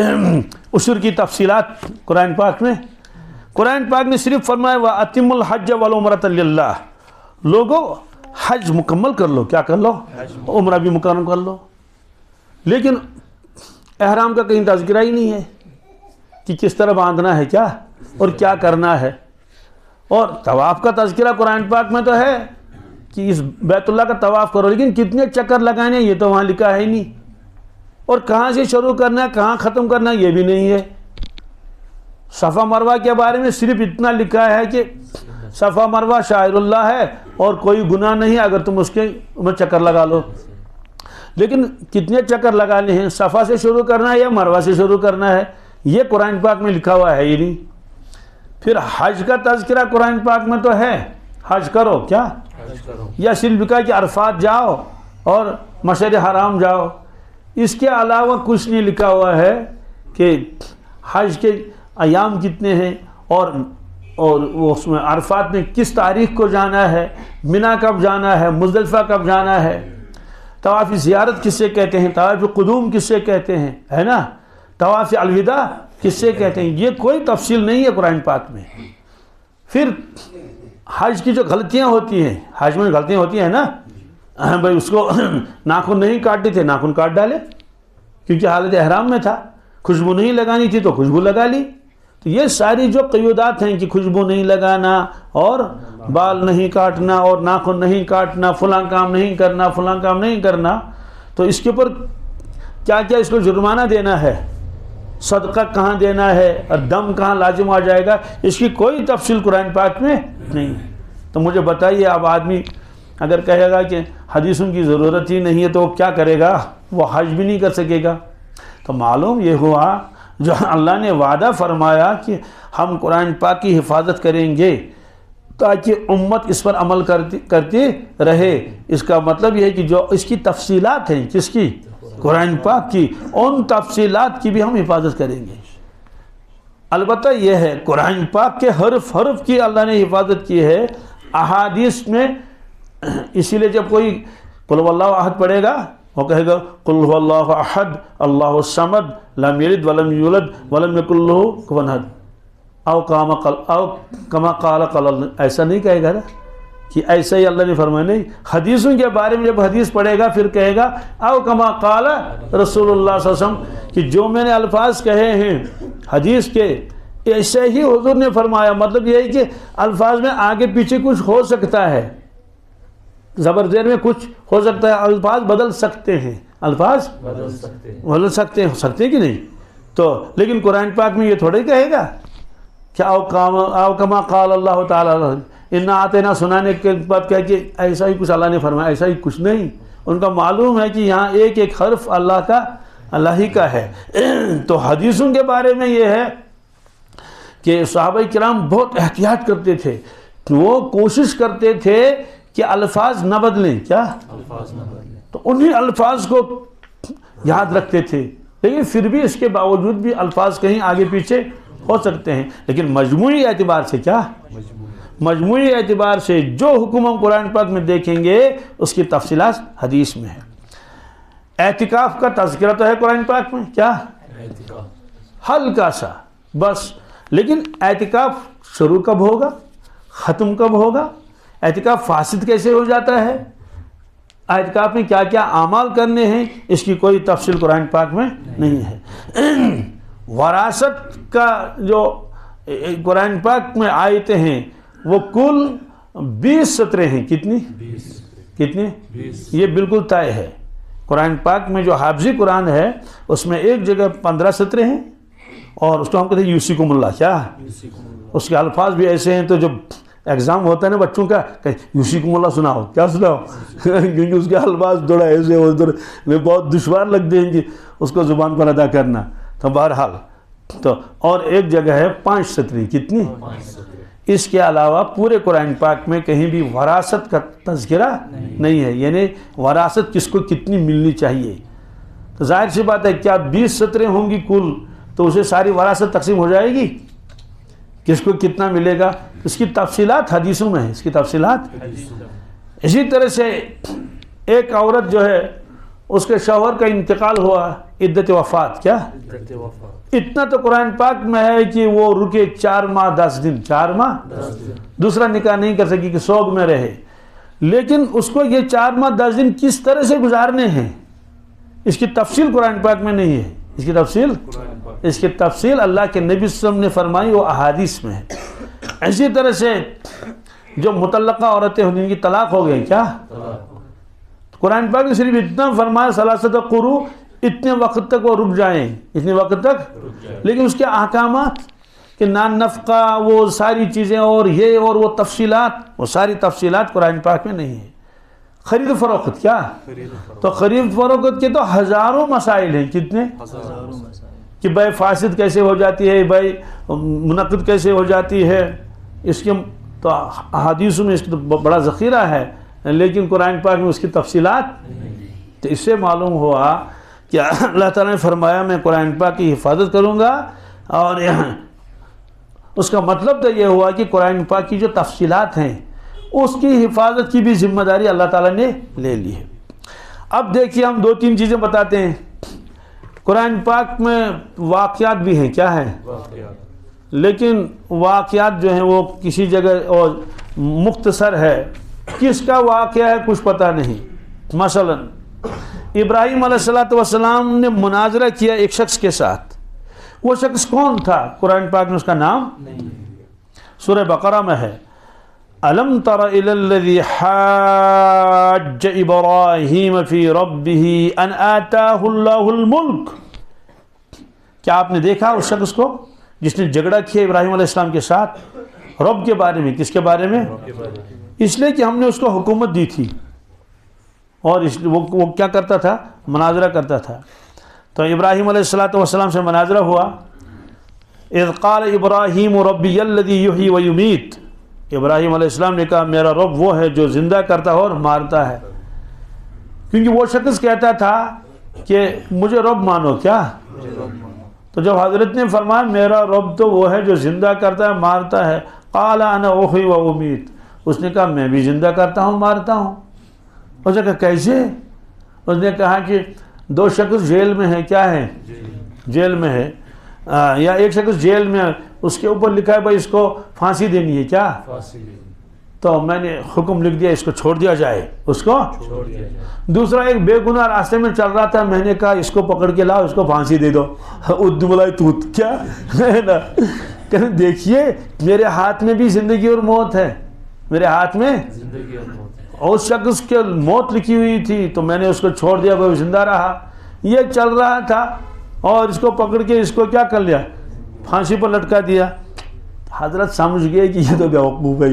Speaker 1: عشر کی تفصیلات قرآن پاک میں صرف فرمایا وَأَتِمُّ الْحَجَّ وَالْعُمْرَةَ لِلَّهِ، لوگوں حج مکمل کر لو، کیا کر لو، عمرہ بھی مکمل کر لو. لیکن احرام کا کہیں تذکرہ ہی نہیں ہے کہ کس طرح باندھنا ہے، کیا اور کیا کرنا ہے. اور طواف کا تذکرہ قرآن پاک میں تو ہے کہ اس بیت اللہ کا طواف کرو، لیکن کتنے چکر لگانے یہ تو وہاں لکھا ہے ہی نہیں. اور کہاں سے شروع کرنا ہے، کہاں ختم کرنا ہے، یہ بھی نہیں ہے. صفا مروہ کے بارے میں صرف اتنا لکھا ہے کہ صفا مروہ شاعر اللہ ہے اور کوئی گناہ نہیں اگر تم اس کے میں چکر لگا لو. لیکن کتنے چکر لگانے ہیں، صفا سے شروع کرنا ہے یا مروہ سے شروع کرنا ہے، یہ قرآن پاک میں لکھا ہوا ہے ہی نہیں. پھر حج کا تذکرہ قرآن پاک میں تو ہے، حج کرو، کیا یا صرف کہا کہ عرفات جاؤ اور مشعر حرام جاؤ. اس کے علاوہ کچھ نہیں لکھا ہوا ہے کہ حج کے ایام کتنے ہیں اور اس میں عرفات میں کس تاریخ کو جانا ہے، منا کب جانا ہے، مزدلفہ کب جانا ہے، طواف زیارت کس سے کہتے ہیں، طواف قدوم کس سے کہتے ہیں، ہے نا، طواف الوداع کس سے کہتے ہیں. یہ کوئی تفصیل نہیں ہے قرآن پاک میں. پھر حج کی جو غلطیاں ہوتی ہیں، حج میں غلطیاں ہوتی ہیں نا، بھائی اس کو ناخن نہیں کاٹتے تھے، ناخن کاٹ ڈالے کیونکہ حالت احرام میں تھا. خوشبو نہیں لگانی تھی تو خوشبو لگا لی. تو یہ ساری جو قیودات ہیں کہ خوشبو نہیں لگانا اور بال نہیں کاٹنا اور ناخن نہیں کاٹنا، فلاں کام نہیں کرنا، فلاں کام نہیں کرنا، تو اس کے اوپر کیا کیا اس کو جرمانہ دینا ہے، صدقہ کہاں دینا ہے اور دم کہاں لازم آ جائے گا، اس کی کوئی تفصیل قرآن پاک میں نہیں. تو مجھے بتائیے، اب آدمی اگر کہے گا کہ حدیثوں کی ضرورت ہی نہیں ہے تو وہ کیا کرے گا، وہ حج بھی نہیں کر سکے گا. تو معلوم یہ ہوا جو اللہ نے وعدہ فرمایا کہ ہم قرآن پاک کی حفاظت کریں گے تاکہ امت اس پر عمل کرتی رہے. اس کا مطلب یہ ہے کہ جو اس کی تفصیلات ہیں، کس کی، قرآن پاک کی، ان تفصیلات کی بھی ہم حفاظت کریں گے. البتہ یہ ہے قرآن پاک کے حرف کی اللہ نے حفاظت کی ہے. احادیث میں اسی لیے جب کوئی قل هو اللہ احد پڑھے گا وہ کہے گا قل هو اللہ احد اللہ الصمد لم یلد ولم یولد ولم یکن له کفوا احد او کما قال، ایسا نہیں کہے گا نا کہ ایسا ہی اللہ نے فرمایا. نہیں، حدیثوں کے بارے میں جب حدیث پڑھے گا پھر کہے گا او کما قال رسول اللہ صلی اللہ علیہ وسلم، کہ جو میں نے الفاظ کہے ہیں حدیث کے ایسے ہی حضور نے فرمایا. مطلب یہ ہے کہ الفاظ میں آگے پیچھے کچھ ہو سکتا ہے، زبر زیر میں کچھ ہو سکتا ہے، الفاظ بدل سکتے ہیں، الفاظ بدل سکتے ہیں کہ نہیں. تو لیکن قرآن پاک میں یہ تھوڑا ہی کہے گا کہ او کما قال اللہ تعالیٰ انا آتینا، سنانے کے بعد کہا کہ ایسا ہی کچھ اللہ نے فرمایا، ایسا ہی کچھ نہیں. ان کا معلوم ہے کہ یہاں ایک ایک حرف اللہ ہی کا ہے. تو حدیثوں کے بارے میں یہ ہے کہ صحابہ کرام بہت احتیاط کرتے تھے، وہ کوشش کرتے تھے کہ الفاظ نہ بدلیں. کیا الفاظ نہ بدلیں؟ تو انہی الفاظ کو یاد رکھتے تھے، لیکن پھر بھی اس کے باوجود بھی الفاظ کہیں آگے پیچھے ہو سکتے ہیں. لیکن مجموعی اعتبار سے کیا، مجموعی اعتبار سے جو حکم ہم قرآن پاک میں دیکھیں گے اس کی تفصیلات حدیث میں ہے. اعتکاف کا تذکرہ تو ہے قرآن پاک میں، کیا ہلکا سا بس. لیکن اعتکاف شروع کب ہوگا، ختم کب ہوگا، اعتکاف فاسد کیسے ہو جاتا ہے، اعتکاف میں کیا کیا اعمال کرنے ہیں، اس کی کوئی تفصیل قرآن پاک میں نہیں ہے. وراثت کا جو قرآن پاک میں آیتیں ہیں وہ کل 20 سطریں ہیں. کتنی یہ بالکل طے ہے. قرآن پاک میں جو حافظی قرآن ہے اس میں ایک جگہ 15 سطریں ہیں اور اس کو ہم کہتے ہیں یوسیکم اللہ. کیا اس کے الفاظ بھی ایسے ہیں تو جو ایگزام ہوتا ہے نا بچوں کا، یوسیکم اللہ سناؤ، کیا سناؤ کیونکہ اس کے الفاظ تھوڑا ایسے ادھر میں بہت دشوار لگتے ہیں کہ اس کو زبان پر ادا کرنا. تو بہرحال تو اور ایک جگہ ہے 5 سطریں، کتنی؟ اس کے علاوہ پورے قرآن پاک میں کہیں بھی وراثت کا تذکرہ نہیں ہے، یعنی وراثت کس کو کتنی ملنی چاہیے. تو ظاہر سی بات ہے کیا 20 سطریں ہوں گی کل تو اسے ساری وراثت تقسیم ہو جائے گی؟ کس کو کتنا ملے گا؟ اس کی تفصیلات حدیثوں میں ہیں، اس کی تفصیلات. اسی طرح سے ایک عورت جو ہے اس کے شوہر کا انتقال ہوا، عدت وفات، کیا اتنا تو قرآن پاک میں ہے کہ وہ رکے 4 ماہ 10 دن، 4 ماہ دوسرا نکاح نہیں کر سکی کہ سوگ میں رہے. لیکن اس کو یہ 4 ماہ 10 دن کس طرح سے گزارنے ہیں اس کی تفصیل قرآن پاک میں نہیں ہے. اس کی تفصیل اللہ کے نبی صلی اللہ علیہ وسلم نے فرمائی، وہ احادیث میں ہے. اسی طرح سے جو مطلقہ عورتیں ہیں جن کی طلاق ہو گئی، کیا قرآن پاک نے صرف اتنا فرمایا ثلاثۃ قروء، اتنے وقت تک وہ رک جائیں، اتنے وقت تک. لیکن اس کے احکامات کہ نان نفقہ، وہ ساری چیزیں اور یہ اور وہ تفصیلات، وہ ساری تفصیلات قرآن پاک میں نہیں ہے. خرید و فروخت، کیا تو خرید فروخت کے تو ہزاروں مسائل ہیں. کتنے؟ کہ بے فاسد کیسے ہو جاتی ہے، بے منعقد کیسے ہو جاتی ہے. اس کے تو احادیث میں اس کا تو بڑا ذخیرہ ہے، لیکن قرآن پاک میں اس کی تفصیلات. تو اس سے معلوم ہوا کہ اللہ تعالیٰ نے فرمایا میں قرآن پاک کی حفاظت کروں گا، اور اس کا مطلب تو یہ ہوا کہ قرآن پاک کی جو تفصیلات ہیں اس کی حفاظت کی بھی ذمہ داری اللہ تعالیٰ نے لے لی ہے. اب دیکھیے ہم 2-3 چیزیں بتاتے ہیں. قرآن پاک میں واقعات بھی ہیں، کیا ہیں؟ لیکن واقعات جو ہیں وہ کسی جگہ اور مختصر ہے، کس کا واقعہ ہے کچھ پتہ نہیں. مثلا ابراہیم علیہ السلام نے مناظرہ کیا ایک شخص کے ساتھ. وہ شخص کون تھا؟ قرآن پاک میں اس کا نام سورہ بقرہ میں ہے. أَلَمْ تَرَ إِلَى الَّذِي حَاجَّ إِبْرَاهِيمَ فِي رَبِّهِ أَنْ آتَاهُ اللَّهُ الْمُلْكَ. کیا آپ نے دیکھا اس شخص کو جس نے جھگڑا کیا ابراہیم علیہ السلام کے ساتھ رب کے بارے میں؟ کس کے بارے میں؟ اس لیے کہ ہم نے اس کو حکومت دی تھی، اور وہ کیا کرتا تھا؟ مناظرہ کرتا تھا. تو ابراہیم علیہ السلام سے مناظرہ ہوا. اذ قال ابراہیم ربی الذی یحیی و یمیت. ابراہیم علیہ السلام نے کہا میرا رب وہ ہے جو زندہ کرتا ہے اور مارتا ہے. کیونکہ وہ شخص کہتا تھا کہ مجھے رب مانو، کیا تو جب حضرت نے فرمایا میرا رب تو وہ ہے جو زندہ کرتا ہے مارتا ہے، قال انا احیی و امیت، اس نے کہا میں بھی زندہ کرتا ہوں مارتا ہوں. اس نے کہا کیسے؟ اس نے کہا کہ 2 شخص جیل میں ہیں، کیا ہے؟ جیل میں ہے، یا ایک شخص جیل میں، اس کے اوپر لکھا ہے بھائی اس کو پھانسی دینی ہے، کیا تو میں نے حکم لکھ دیا اس کو چھوڑ دیا جائے، اس کو چھوڑ دیا جائے. دوسرا ایک بے گناہ راستے میں چل رہا تھا، میں نے کہا اس کو پکڑ کے لاؤ، اس کو پھانسی دے دو. اردو بلائی توت، کیا ہے نا. کہ دیکھیے میرے ہاتھ میں بھی زندگی اور موت ہے، میرے ہاتھ میں زندگی اور موت ہے. اس شخص کے موت لکھی ہوئی تھی تو میں نے اس کو چھوڑ دیا، وہ زندہ رہا. یہ چل رہا تھا اور اس کو پکڑ کے اس کو کیا کر لیا؟ پھانسی پر لٹکا دیا. حضرت سمجھ گئے کہ یہ تو بیوقوف ہے،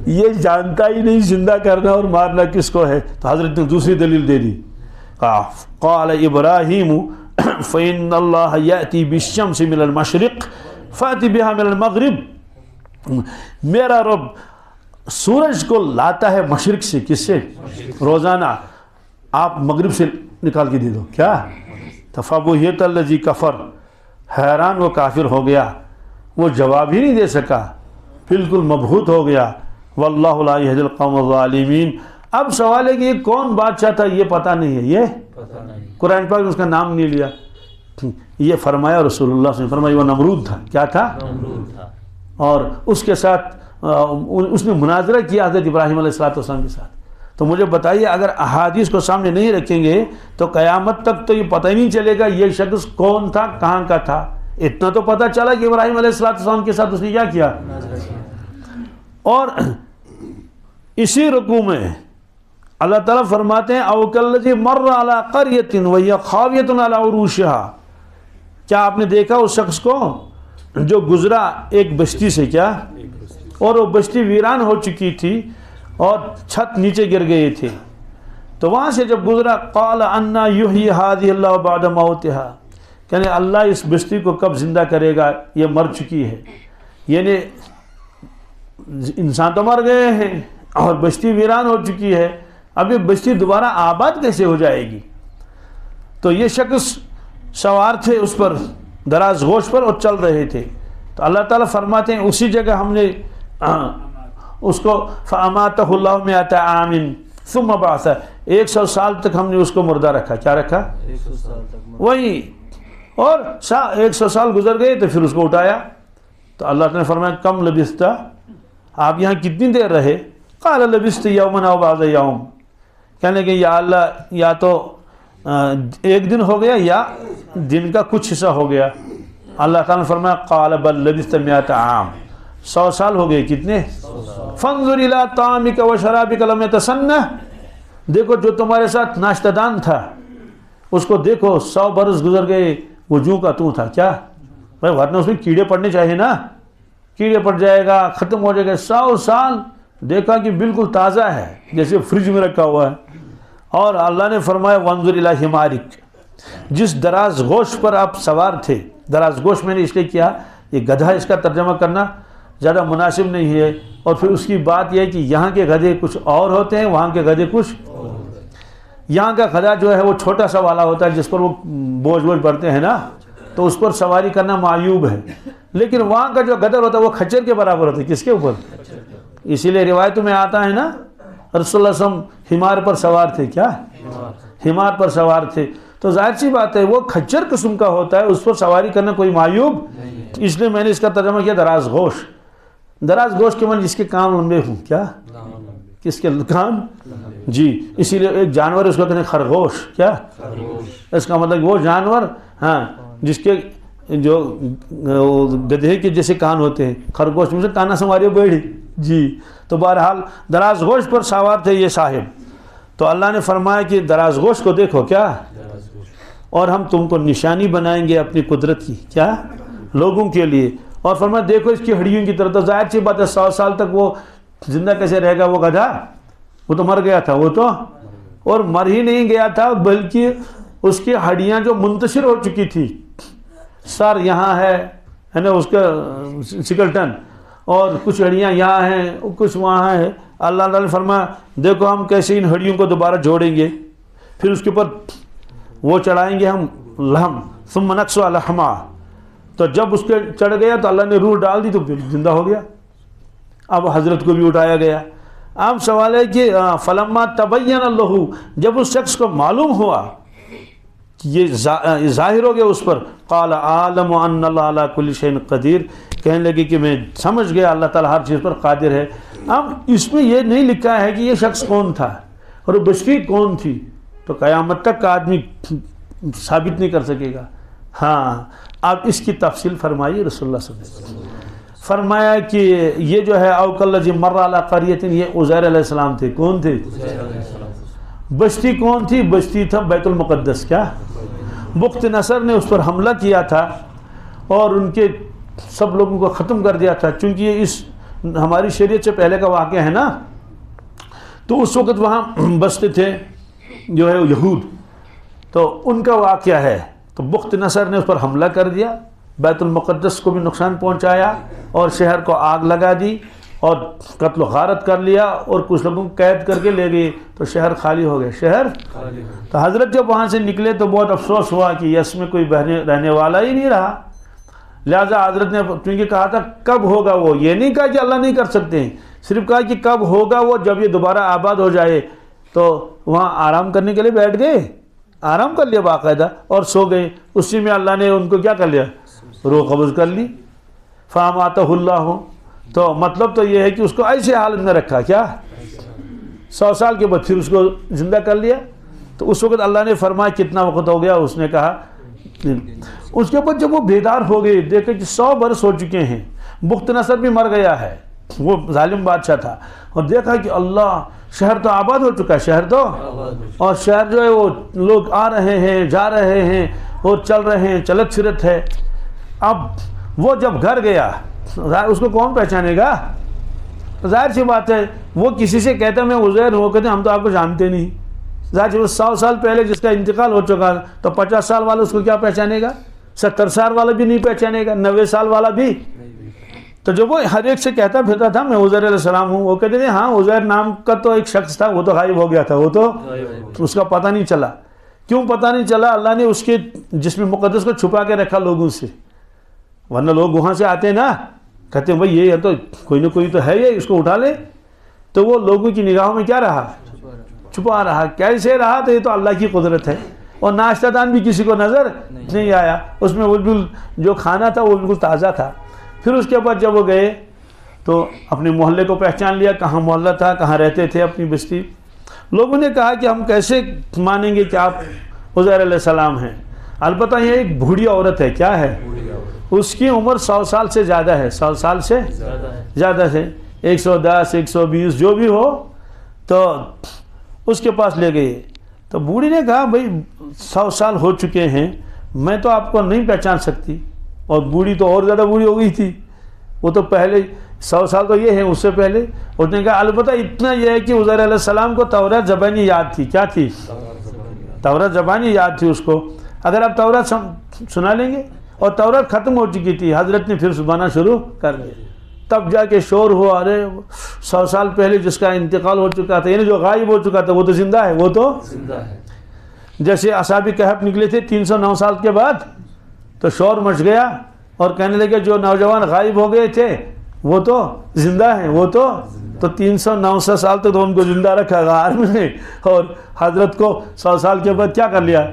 Speaker 1: یہ جانتا ہی نہیں زندہ کرنا اور مارنا کس کو ہے. تو حضرت نے دوسری دلیل دے دی. قال ابراہیم فإن اللہ یأتی بالشمس من المشرق فأتی بها من المغرب. میرا رب سورج کو لاتا ہے مشرق سے، کس سے؟ روزانہ. آپ مغرب سے نکال کے دے دو، کیا فَبُهِتَ الَّذِي كَفَرَ. حیران وہ کافر ہو گیا، وہ جواب ہی نہیں دے سکا، بالکل مبہوت ہو گیا. واللہ لا یہدی القوم الظالمین. اب سوال ہے کہ یہ کون بادشاہ تھا؟ یہ پتہ نہیں ہے، یہ قرآن پاک نے اس کا نام نہیں لیا. یہ فرمایا رسول اللہ صلی اللہ علیہ وسلم فرمایا وہ نمرود تھا. کیا تھا؟ نمرود تھا. اور اس کے ساتھ اس نے مناظرہ کیا حضرت ابراہیم علیہ السلام کے ساتھ. تو مجھے بتائیے اگر احادیث کو سامنے نہیں رکھیں گے تو قیامت تک تو یہ پتہ ہی نہیں چلے گا یہ شخص کون تھا، کہاں کا تھا. اتنا تو پتہ چلا کہ ابراہیم علیہ السلام کے ساتھ اس نے کیا کیا. اور اسی رکوع میں اللہ تعالیٰ فرماتے ہیں او کالذی مر علی قریۃ وہی خاویۃ علی عروشہا. کیا آپ نے دیکھا اس شخص کو جو گزرا ایک بستی سے، کیا اور وہ بستی ویران ہو چکی تھی اور چھت نیچے گر گئے تھے. تو وہاں سے جب گزرا قال انا یحیی هذه الله بعد موتها، یعنی اللہ اس بستی کو کب زندہ کرے گا، یہ مر چکی ہے. یعنی انسان تو مر گئے ہیں اور بستی ویران ہو چکی ہے، اب یہ بستی دوبارہ آباد کیسے ہو جائے گی؟ تو یہ شخص سوار تھے اس پر دراز گوش پر اور چل رہے تھے. تو اللہ تعالیٰ فرماتے ہیں اسی جگہ ہم نے اس کو فَأَمَاتَهُ اللَّهُ مِائَةَ عَامٍ ثُمَّ بَعْثَ، 100 سال تک ہم نے اس کو مردہ رکھا. کیا رکھا؟
Speaker 2: 100 سال تک.
Speaker 1: وہی. اور 100 سال گزر گئے تو پھر اس کو اٹھایا. تو اللہ تعالیٰ نے فرمایا کم لبثت، آپ یہاں کتنی دیر رہے؟ قال لبثت یوما او بعض یوم، کہنے کہ یا اللہ یا تو ایک دن ہو گیا یا دن کا کچھ حصہ ہو گیا. اللہ تعالیٰ نے فرمایا قال بل لبثت 100 عام، 100 سال ہو گئے. کتنے؟ فانظر الی طعامک و شرابک لم یتسنہ، دیکھو جو تمہارے ساتھ ناشتہ دان تھا اس کو دیکھو، 100 برس گزر گئے، وہ جو کا تو تھا. کیا بھائی ورنہ اس میں کیڑے پڑنے چاہیے نا، کیڑے پڑ جائے گا، ختم ہو جائے گا. 100 سال دیکھا کہ بالکل تازہ ہے جیسے فریج میں رکھا ہوا ہے. اور اللہ نے فرمایا وانظر الی حمارک، جس دراز گوش پر آپ سوار تھے. دراز گوش میں نے اس لیے کیا، یہ گدھا اس کا ترجمہ کرنا زیادہ مناسب نہیں ہے. اور پھر اس کی بات یہ ہے کہ یہاں کے گدھے کچھ اور ہوتے ہیں، وہاں کے گدھے کچھ. یہاں کا گدھا جو ہے وہ چھوٹا سا والا ہوتا ہے جس پر وہ بوجھ بڑھتے ہیں نا، تو اس پر سواری کرنا معیوب ہے. لیکن وہاں کا جو گدھا ہوتا ہے وہ کھچر کے برابر ہوتا ہے. کس کے اوپر؟ اسی لیے روایتوں میں آتا ہے نا رسول اللہ صلی اللہ علیہ وسلم حمار پر سوار تھے. کیا؟ حمار پر سوار تھے. تو ظاہر سی بات ہے وہ کھچر قسم کا ہوتا ہے، اس پر سواری کرنا کوئی معیوب. اس لیے میں نے اس کا ترجمہ کیا دراز گوش. دراز گوش کے معنی جس کے کان لمبے ہوں. کیا؟ کس کے کان؟ جی. اسی لیے ایک جانور اس کو کہتے ہیں خرگوش. کیا؟ اس کا مطلب وہ جانور ہاں جس کے جو گدھے کے جیسے کان ہوتے ہیں. خرگوش میں سے کانا سنواری بیڑی. جی. تو بہرحال دراز گوش پر سوار تھے یہ صاحب. تو اللہ نے فرمایا کہ دراز گوش کو دیکھو، کیا اور ہم تم کو نشانی بنائیں گے اپنی قدرت کی. کیا؟ لوگوں کے لیے. اور فرمایا دیکھو اس کی ہڈیوں کی طرف. تو ظاہر سی بات ہے 100 سال تک وہ زندہ کیسے رہے گا وہ گدھا؟ وہ تو مر گیا تھا. وہ تو اور مر ہی نہیں گیا تھا بلکہ اس کی ہڈیاں جو منتشر ہو چکی تھی، سر یہاں ہے نا اس کا سکلٹن، اور کچھ ہڈیاں یہاں ہیں کچھ وہاں ہے. اللہ تعالیٰ نے فرمایا دیکھو ہم کیسے ان ہڈیوں کو دوبارہ جوڑیں گے، پھر اس کے اوپر وہ چڑھائیں گے ہم لحم ثم نکسو لحما. تو جب اس کے چڑھ گیا تو اللہ نے روح ڈال دی تو پھر زندہ ہو گیا. اب حضرت کو بھی اٹھایا گیا. اب سوال ہے کہ فلما تبین لہ، جب اس شخص کو معلوم ہوا کہ یہ ظاہر ہو گیا اس پر، قال اعلم ان اللہ علی کل شیء قدیر، کہنے لگے کہ میں سمجھ گیا اللہ تعالیٰ ہر چیز پر قادر ہے. اب اس میں یہ نہیں لکھا ہے کہ یہ شخص کون تھا اور وہ بستی کون تھی، تو قیامت تک کا آدمی ثابت نہیں کر سکے گا. ہاں اب اس کی تفصیل فرمائی رسول اللہ صلی اللہ علیہ وسلم. فرمایا کہ یہ جو ہے او کالذی مر علی قریۃ، یہ عزیر علیہ السلام تھے. کون تھے؟ بستی کون تھی؟ بستی تھا بیت المقدس. کیا؟ بخت نصر نے اس پر حملہ کیا تھا اور ان کے سب لوگوں کو ختم کر دیا تھا. چونکہ یہ اس ہماری شریعت سے پہلے کا واقعہ ہے نا، تو اس وقت وہاں بستے تھے جو ہے یہود، تو ان کا واقعہ ہے. تو بخت نصر نے اس پر حملہ کر دیا، بیت المقدس کو بھی نقصان پہنچایا اور شہر کو آگ لگا دی اور قتل و غارت کر لیا اور کچھ لوگوں کو قید کر کے لے گئے. تو شہر خالی ہو گئے. شہر تو حضرت جب وہاں سے نکلے تو بہت افسوس ہوا کہ یس میں کوئی رہنے والا ہی نہیں رہا. لہٰذا حضرت نے کیونکہ کہا تھا کب ہوگا، وہ یہ نہیں کہا کہ اللہ نہیں کر سکتے ہیں، صرف کہا کہ کب ہوگا وہ، جب یہ دوبارہ آباد ہو جائے. تو وہاں آرام کرنے کے لیے بیٹھ گئے، آرام کر لیا باقاعدہ اور سو گئے. اسی میں اللہ نے ان کو کیا کر لیا؟ روح قبض کر لی. فاماتہ اللہ. تو مطلب تو یہ ہے کہ اس کو ایسے حالت میں رکھا، کیا 100 سال کے بعد پھر اس کو زندہ کر لیا. تو اس وقت اللہ نے فرمایا کتنا وقت ہو گیا؟ اس نے کہا اس کے بعد جب وہ بیدار ہو گئے دیکھے کہ 100 برس ہو چکے ہیں، بخت نصر بھی مر گیا ہے، وہ ظالم بادشاہ تھا، اور دیکھا کہ اللہ شہر تو آباد ہو چکا ہے، شہر تو اور شہر جو ہے وہ لوگ آ رہے ہیں جا رہے ہیں اور چل رہے ہیں، چلت پھرت ہے. اب وہ جب گھر گیا اس کو کون پہچانے گا؟ ظاہر سی بات ہے وہ کسی سے کہتا میں عزیر ہوں، کہتے ہم تو آپ کو جانتے نہیں. ظاہر سی 100 سال پہلے جس کا انتقال ہو چکا تو 50 سال والا اس کو کیا پہچانے گا، 70 سال والا بھی نہیں پہچانے گا، 90 سال والا بھی. تو جب وہ ہر ایک سے کہتا پھرتا تھا میں عزیر علیہ السلام ہوں، وہ کہتے تھے ہاں عزیر نام کا تو ایک شخص تھا، وہ تو غائب ہو گیا تھا، وہ تو اس کا پتہ نہیں چلا. کیوں پتہ نہیں چلا؟ اللہ نے اس کے جسم مقدس کو چھپا کے رکھا لوگوں سے، ورنہ لوگ وہاں سے آتے نا کہتے ہیں بھائی یہ تو کوئی نہ کوئی تو ہے یہ، اس کو اٹھا لے. تو وہ لوگوں کی نگاہوں میں کیا رہا؟ چھپا رہا. کیسے رہا؟ تو یہ تو اللہ کی قدرت ہے. اور ناشتہ دان بھی کسی کو نظر نہیں آیا، اس میں بالکل جو کھانا تھا وہ بالکل تازہ تھا. پھر اس کے بعد جب وہ گئے تو اپنے محلے کو پہچان لیا، کہاں محلہ تھا، کہاں رہتے تھے اپنی بستی. لوگوں نے کہا کہ ہم کیسے مانیں گے کہ آپ عزیر علیہ السلام ہیں؟ البتہ یہ ایک بوڑھی عورت ہے. کیا ہے؟ اس کی عمر 100 سال سے زیادہ ہے، 100 سال سے زیادہ ہے، 110 120 جو بھی ہو. تو اس کے پاس لے گئے. تو بوڑھی نے کہا بھائی 100 سال ہو چکے ہیں، میں تو آپ کو نہیں پہچان سکتی. اور بوڑھی تو اور زیادہ بوڑھی ہو گئی تھی، وہ تو پہلے 100 سال تو یہ ہے، اس سے پہلے. اس نے کہا البتہ اتنا یہ ہے کہ عزیر علیہ السلام کو تورات زبانی یاد تھی. کیا تھی؟ تورات زبانی یاد تھی اس کو. اگر آپ تورات سنا لیں گے، اور تورات ختم ہو چکی تھی، حضرت نے پھر سنانا شروع کر دیا. تب جا کے شور ہوا ارے 100 سال پہلے جس کا انتقال ہو چکا تھا، یعنی جو غائب ہو چکا تھا وہ تو زندہ ہے. وہ تو زندہ ہے. جیسے اصحاب کہف نکلے تھے 309 سال کے بعد، تو شور مچ گیا اور کہنے لگے جو نوجوان غائب ہو گئے تھے وہ تو زندہ ہیں. وہ تو 309 سال تک تو ان کو زندہ رکھا غار میں، اور حضرت کو 100 سال کے بعد کیا کر لیا؟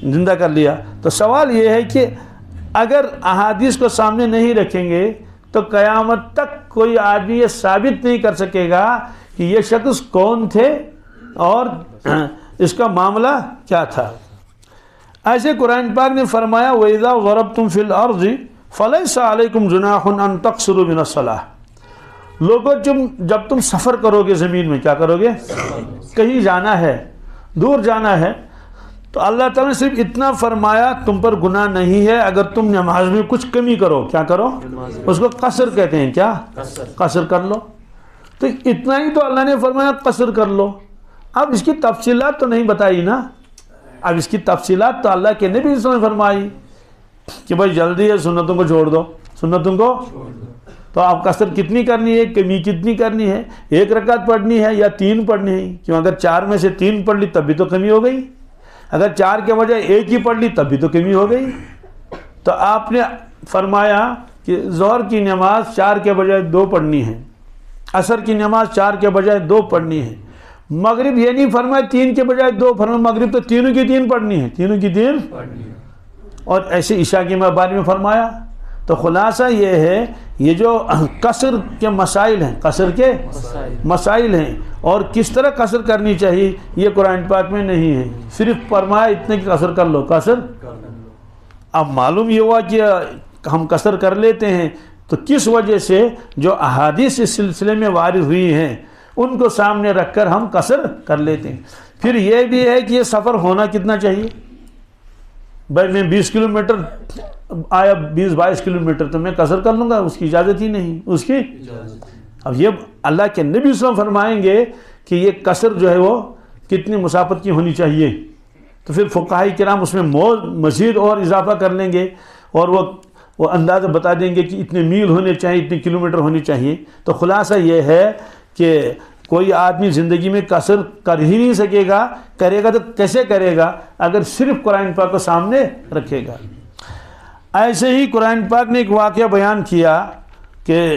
Speaker 1: زندہ کر لیا. تو سوال یہ ہے کہ اگر احادیث کو سامنے نہیں رکھیں گے تو قیامت تک کوئی آدمی یہ ثابت نہیں کر سکے گا کہ یہ شخص کون تھے اور اس کا معاملہ کیا تھا. ایسے قرآن پاک نے فرمایا وَإِذَا ضَرَبْتُمْ فِي الْأَرْضِ فَلَيْسَ عَلَيْكُمْ جُنَاحٌ أَن تَقْصُرُوا مِنَ الصَّلَاةِ. لوگوں جب تم سفر کرو گے، زمین میں کیا کرو گے؟ کہیں جانا ہے، دور جانا ہے، تو اللہ تعالیٰ نے صرف اتنا فرمایا تم پر گناہ نہیں ہے اگر تم نماز میں کچھ کمی کرو. کیا کرو؟ اس کو قصر کہتے ہیں. کیا؟ قصر کر لو. تو اتنا ہی تو اللہ نے فرمایا قصر کر لو. اب اس کی تفصیلات تو نہیں بتائی نا. اب اس کی تفصیلات تو اللہ کے نبی صلی اللہ علیہ وسلم نے فرمائی کہ بھائی جلدی ہے، سنتوں کو چھوڑ دو، سنتوں کو. تو آپ قصر کتنی کرنی ہے، کمی کتنی کرنی ہے؟ 1 رکعت پڑھنی ہے یا 3 پڑھنی ہے؟ کیوں اگر 4 میں سے 3 پڑھ لی تب بھی تو کمی ہو گئی، اگر 4 کے بجائے 1 ہی پڑھ لی تب بھی تو کمی ہو گئی. تو آپ نے فرمایا کہ ظہر کی نماز 4 کے بجائے 2 پڑھنی ہے، عصر کی نماز 4 کے بجائے 2 پڑھنی ہے. مغرب یہ نہیں فرمایا 3 کے بجائے 2، فرمایا مغرب تو تینوں کی 3 پڑھنی ہے، تینوں کی 3. اور ایسے عشاء کے بارے میں فرمایا. تو خلاصہ یہ ہے یہ جو قصر کے مسائل ہیں، قصر کے مسائل ہیں اور کس طرح قصر کرنی چاہیے یہ قرآن پاک میں نہیں ہے. صرف فرمایا اتنے کی قصر کر لو، قصر. اب معلوم یہ ہوا کہ ہم قصر کر لیتے ہیں تو کس وجہ سے؟ جو احادیث اس سلسلے میں وارد ہوئی ہیں ان کو سامنے رکھ کر ہم قصر کر لیتے ہیں. پھر یہ بھی ہے کہ یہ سفر ہونا کتنا چاہیے؟ بھائی میں 20 کلومیٹر آیا، 20-22 کلومیٹر تو میں قصر کر لوں گا، اس کی اجازت ہی نہیں اس کی. اب یہ اللہ کے نبی صلی اللہ علیہ وسلم فرمائیں گے کہ یہ قصر جو ہے وہ کتنی مسافت کی ہونی چاہیے. تو پھر فقہاء کرام اس میں مزید اور اضافہ کر لیں گے اور وہ اندازہ بتا دیں گے کہ اتنے میل ہونے چاہیے، اتنے کلومیٹر ہونی چاہیے. تو خلاصہ یہ ہے کہ کوئی آدمی زندگی میں قصر کر ہی نہیں سکے گا، کرے گا تو کیسے کرے گا؟ اگر صرف قرآن پاک کو سامنے رکھے گا. ایسے ہی قرآن پاک نے ایک واقعہ بیان کیا کہ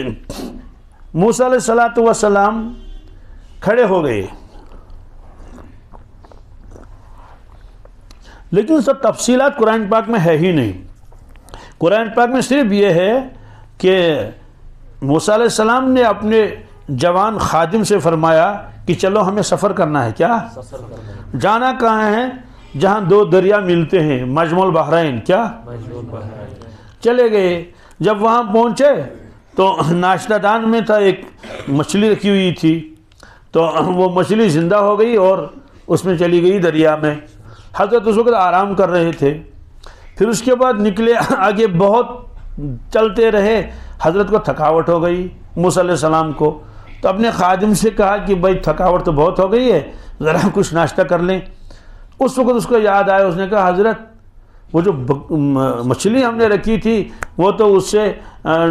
Speaker 1: موسیٰ علیہ السلام کھڑے ہو گئے، لیکن سب تفصیلات قرآن پاک میں ہے ہی نہیں. قرآن پاک میں صرف یہ ہے کہ موسیٰ علیہ السلام نے اپنے جوان خادم سے فرمایا کہ چلو ہمیں سفر کرنا ہے. کیا جانا کہاں ہے؟ جہاں 2 دریا ملتے ہیں، مجمع البحرین. کیا چلے گئے. جب وہاں پہنچے تو ناشتہ دان میں تھا ایک مچھلی رکھی ہوئی تھی، تو وہ مچھلی زندہ ہو گئی اور اس میں چلی گئی دریا میں. حضرت اس وقت آرام کر رہے تھے. پھر اس کے بعد نکلے آگے، بہت چلتے رہے. حضرت کو تھکاوٹ ہو گئی موسیٰ علیہ السلام کو. تو اپنے خادم سے کہا کہ بھائی تھکاوٹ تو بہت ہو گئی ہے، ذرا کچھ ناشتہ کر لیں۔ اس وقت اس کو یاد آیا، اس نے کہا حضرت وہ جو مچھلی ہم نے رکھی تھی وہ تو اس سے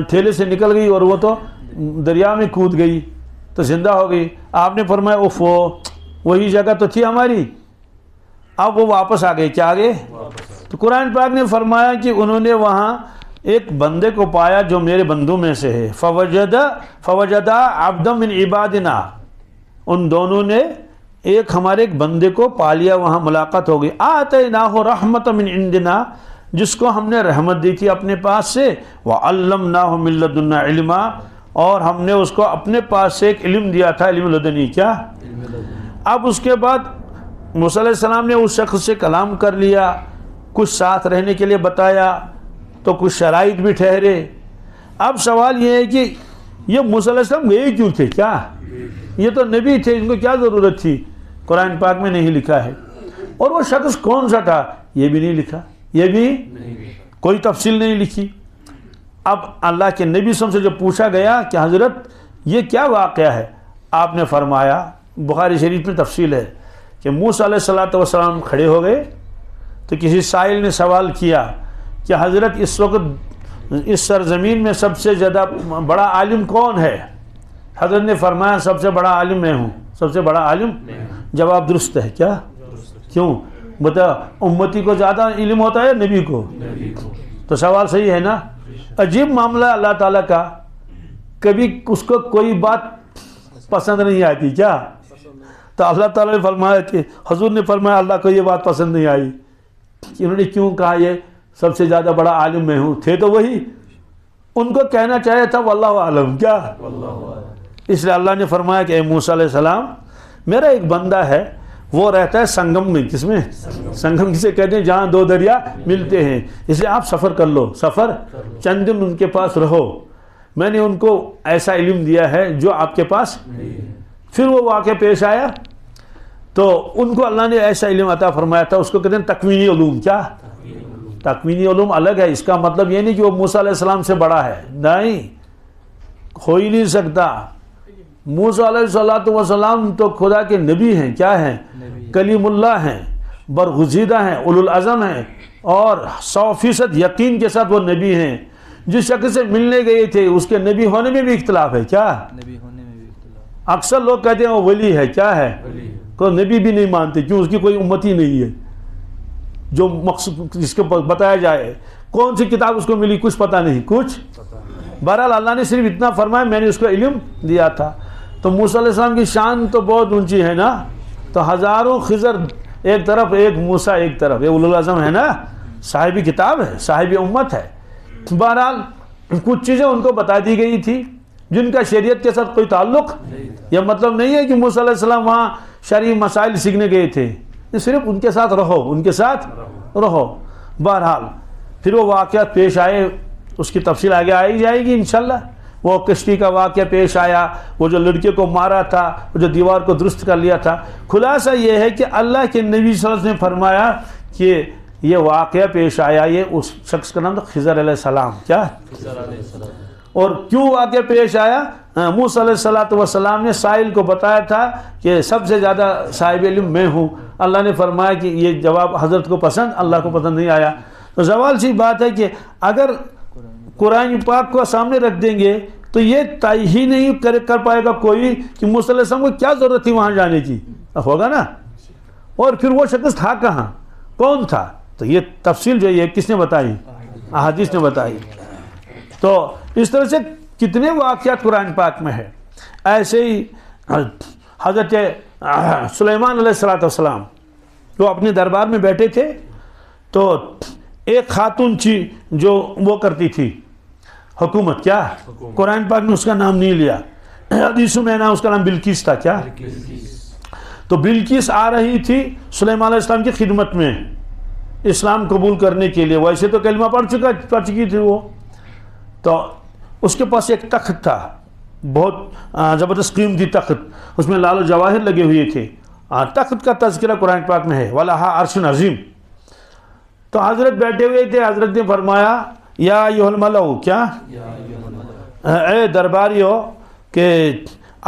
Speaker 1: ٹھیلے سے نکل گئی اور وہ تو دریا میں کود گئی تو زندہ ہو گئی۔ آپ نے فرمایا اف وہی جگہ تو تھی ہماری، اب وہ واپس آ گئے۔ کیا آ گئے؟ تو قرآن پاک نے فرمایا کہ انہوں نے وہاں ایک بندے کو پایا جو میرے بندوں میں سے ہے، فوجدا عبدا من عبادنا، ان دونوں نے ایک ہمارے ایک بندے کو پا لیا، وہاں ملاقات ہو گئی۔ آتیناہ رحمۃ من عندنا، جس کو ہم نے رحمت دی تھی اپنے پاس سے، وعلمناہ من لدنا علما، اور ہم نے اس کو اپنے پاس سے ایک علم دیا تھا، علم لدنی۔ کیا؟ اب اس کے بعد موسیٰ علیہ السلام نے اس شخص سے کلام کر لیا، کچھ ساتھ رہنے کے لیے بتایا، تو کچھ شرائط بھی ٹھہرے۔ اب سوال یہ ہے کہ یہ موسیٰ علیہ السلام گئے کیوں تھے؟ کیا یہ تو نبی تھے، ان کو کیا ضرورت تھی؟ قرآن پاک میں نہیں لکھا ہے۔ اور وہ شخص کون سا تھا یہ بھی نہیں لکھا، یہ بھی کوئی تفصیل نہیں لکھی۔ اب اللہ کے نبی صلی اللہ علیہ وسلم سے جب پوچھا گیا کہ حضرت یہ کیا واقعہ ہے، آپ نے فرمایا، بخاری شریف میں تفصیل ہے کہ موسیٰ علیہ السلام کھڑے ہو گئے تو کسی سائل نے سوال کیا کہ حضرت اس وقت اس سرزمین میں سب سے زیادہ بڑا عالم کون ہے؟ حضرت نے فرمایا سب سے بڑا عالم میں ہوں، سب سے بڑا عالم۔ جواب درست ہے۔ کیا؟ کیوں؟ بتا، امتی کو زیادہ علم ہوتا ہے نبی کو؟ تو سوال صحیح ہے نا؟ عجیب معاملہ اللہ تعالیٰ کا، کبھی اس کو کوئی بات پسند نہیں آتی۔ کیا؟ تو اللہ تعالیٰ نے فرمایا کہ حضور نے فرمایا اللہ کو یہ بات پسند نہیں آئی کہ انہوں نے کیوں کہا یہ سب سے زیادہ بڑا عالم میں ہوں، تھے تو وہی، ان کو کہنا چاہیے تھا واللہ عالم۔ کیا؟ اس لیے اللہ نے فرمایا کہ اے موسیٰ علیہ السلام، میرا ایک بندہ ہے، وہ رہتا ہے سنگم میں۔ کس میں؟ سنگم کسے کہتے ہیں؟ جہاں دو دریا ملتے ہیں۔ اس لیے آپ سفر کر لو، سفر چند دن ان کے پاس رہو، میں نے ان کو ایسا علم دیا ہے جو آپ کے پاس۔ پھر وہ واقعہ پیش آیا تو ان کو اللہ نے ایسا علم عطا فرمایا تھا، اس کو کہتے ہیں تکوینی علوم۔ کیا؟ تکوینی علوم الگ ہے، اس کا مطلب یہ نہیں کہ وہ موسیٰ علیہ السلام سے بڑا ہے، نہیں، ہو ہی نہیں سکتا۔ موسیٰ علیہ السلام تو خدا کے نبی ہیں، کیا ہیں؟ کلیم اللہ ہیں، برگزیدہ ہیں، اولو العزم ہیں، اور 100% یقین کے ساتھ وہ نبی ہیں۔ جس شخص سے ملنے گئے تھے اس کے نبی ہونے میں بھی اختلاف ہے۔ کیا؟ اکثر لوگ کہتے ہیں وہ ولی ہے، کیا ہے؟ کوئی نبی بھی نہیں مانتے، کیوں؟ اس کی کوئی امتی نہیں ہے جو مقصود جس کو بتایا جائے۔ کون سی کتاب اس کو ملی کچھ پتہ نہیں، کچھ۔ بہرحال اللہ نے صرف اتنا فرمایا میں نے اس کو علم دیا تھا۔ تو موسیٰ علیہ السلام کی شان تو بہت اونچی ہے نا، تو ہزاروں خضر ایک طرف، ایک موسیٰ ایک طرف، یہ اولو العزم ہے نا، صاحب کتاب ہے، صاحب امت ہے۔ بہرحال کچھ چیزیں ان کو بتا دی گئی تھی جن کا شریعت کے ساتھ کوئی تعلق، یہ مطلب نہیں ہے کہ موسیٰ علیہ السلام وہاں شرعی مسائل سیکھنے گئے تھے، صرف ان کے ساتھ رہو، ان کے ساتھ رہو۔ بہرحال پھر وہ واقعات پیش آئے، اس کی تفصیل آگے آئی جائے گی انشاءاللہ۔ وہ کشتی کا واقعہ پیش آیا، وہ جو لڑکے کو مارا تھا، وہ جو دیوار کو درست کر لیا تھا۔ خلاصہ یہ ہے کہ اللہ کے نبی صلی اللہ علیہ وسلم نے فرمایا کہ یہ واقعہ پیش آیا، یہ اس شخص کا نام تھا خضر علیہ السلام۔ کیا؟ اور کیوں واقعہ پیش آیا؟ موسیٰ علیہ السلام نے سائل کو بتایا تھا کہ سب سے زیادہ صاحب علم میں ہوں۔ اللہ نے فرمایا کہ یہ جواب حضرت کو پسند، اللہ کو پسند نہیں آیا۔ تو سوال سی بات ہے کہ اگر قرآن پاک کو سامنے رکھ دیں گے تو یہ طے ہی نہیں کر پائے گا کوئی کہ موسیٰ علیہ السلام کو کیا ضرورت تھی وہاں جانے کی، ہوگا نا؟ اور پھر وہ شخص تھا کہاں، کون تھا؟ تو یہ تفصیل جو ہے کس نے بتائی؟ احادیث نے بتائی۔ تو اس طرح سے کتنے واقعات قرآن پاک میں ہے۔ ایسے ہی حضرت سلیمان علیہ السلام جو اپنے دربار میں بیٹھے تھے تو ایک خاتون تھی جو وہ کرتی تھی حکومت۔ کیا؟ قرآن پاک نے اس کا نام نہیں لیا، حدیثوں میں نا اس کا نام بلقیس تھا۔ کیا؟ تو بلقیس آ رہی تھی سلیمان علیہ السلام کی خدمت میں اسلام قبول کرنے کے لیے، ویسے تو کلمہ پڑھ چکی تھی وہ۔ تو اس کے پاس ایک تخت تھا، بہت زبردست قیمتی تخت، اس میں لال و جواہر لگے ہوئے تھے۔ تخت کا تذکرہ قرآن پاک میں ہے، وَلَهَا عَرْشٌ عَظِيمٌ۔ تو حضرت بیٹھے ہوئے تھے، حضرت نے فرمایا یا ایھا الملأ، کیا؟ اے درباریو، کہ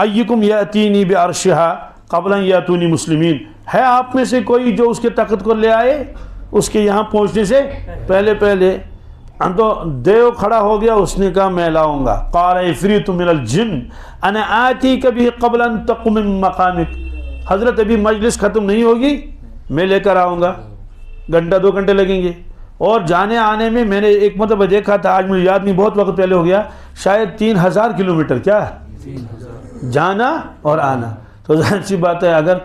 Speaker 1: ایکم یاتینی بعرشہا قبل ان یاتونی مسلمین، ہے آپ میں سے کوئی جو اس کے تخت کو لے آئے اس کے یہاں پہنچنے سے پہلے تو دیو کھڑا ہو گیا، اس نے کہا میں لاؤں گا. قال عفریت من الجن انا آتیک بہ قبل ان تقم من مقامک، حضرت ابھی مجلس ختم نہیں ہوگی، میں لے کر آؤں گا، گھنٹہ 2 گھنٹے لگیں گے. اور جانے آنے میں نے ایک مرتبہ دیکھا تھا، آج مجھے یاد نہیں، بہت وقت پہلے ہو گیا، شاید 3000 کلومیٹر کیا جانا اور آنا. تو ظاہر سی بات ہے اگر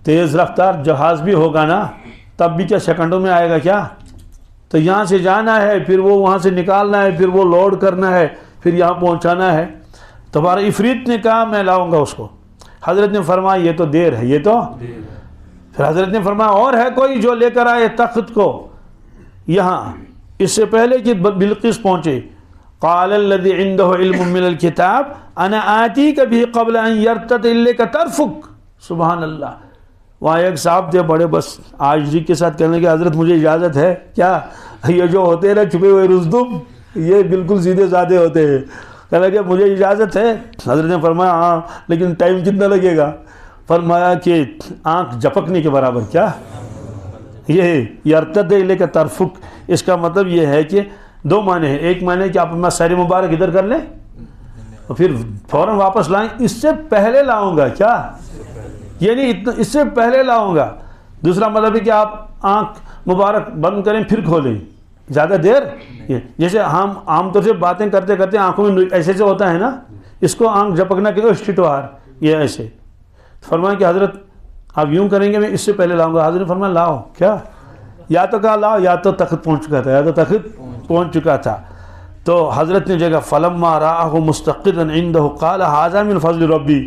Speaker 1: تیز رفتار جہاز بھی ہوگا نا تب بھی کیا سیکنڈوں میں آئے گا کیا؟ تو یہاں سے جانا ہے، پھر وہ وہاں سے نکالنا ہے، پھر وہ لوڈ کرنا ہے، پھر یہاں پہنچانا ہے. تو ہمارا عفریت نے کہا میں لاؤں گا اس کو. حضرت نے فرمایا یہ تو دیر ہے، یہ تو پھر حضرت نے فرمایا اور ہے کوئی جو لے کر آئے تخت کو یہاں اس سے پہلے کہ بلقیس پہنچے. قال الذي عنده علم من الكتاب انا آتيك به قبل ان يرتد اليك طرفك. سبحان اللہ. وہاں ایک صاحب تھے بڑے بس عاجزی کے ساتھ کہنے کہ حضرت مجھے اجازت ہے کیا؟ یہ جو ہوتے ہیں نا چھپے ہوئے رزدم، یہ بالکل سیدھے سادے ہوتے ہیں. کہنے کہ مجھے اجازت ہے. حضرت نے فرمایا ہاں لیکن ٹائم کتنا لگے گا؟ فرمایا کہ آنکھ جھپکنے کے برابر. کیا یہ یرتد الیک طرفک، اس کا مطلب یہ ہے کہ 2 معنی ہیں. ایک معنی ہے کہ آپ اپنا سر مبارک ادھر کر لیں اور پھر فوراً واپس لائیں. اس سے پہلے لاؤں گا کیا، یعنی اس سے پہلے لاؤں گا. دوسرا مطلب ہے کہ آپ آنکھ مبارک بند کریں پھر کھولیں، زیادہ دیر. جیسے ہم عام طور سے باتیں کرتے کرتے آنکھوں میں ایسے سے ہوتا ہے نا، اس کو آنکھ جھپکنا کہ اسٹیٹوار یہ ایسے. فرمایا کہ حضرت آپ یوں کریں گے میں اس سے پہلے لاؤں گا. حضرت نے فرمایا لاؤ. کیا؟ یا تو کہا لاؤ یا تو تخت پہنچ چکا تھا، یا تو تخت پہنچ چکا تھا. تو حضرت نے جگہ فلما رآہ مستقرا عنده قال هذا من فضل ربی.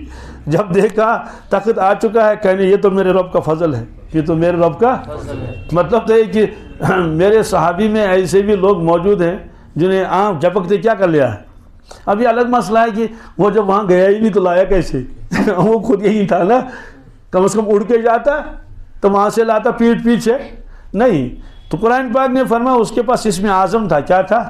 Speaker 1: جب دیکھا تخت آ چکا ہے کہنے یہ تو میرے رب کا فضل ہے، یہ تو میرے رب کا مطلب تو ہے کہ میرے صحابی میں ایسے بھی لوگ موجود ہیں جنہیں آنکھ جھپکتے کیا کر لیا ہے. ابھی الگ مسئلہ ہے کہ وہ جب وہاں گیا ہی نہیں تو لایا کیسے؟ وہ خود یہی تھا نا، کم از کم اڑ کے جاتا تو وہاں سے لاتا پیٹ پیچھے نہیں. تو قرآن پاک نے فرمایا اس کے پاس اسم اعظم تھا. کیا تھا؟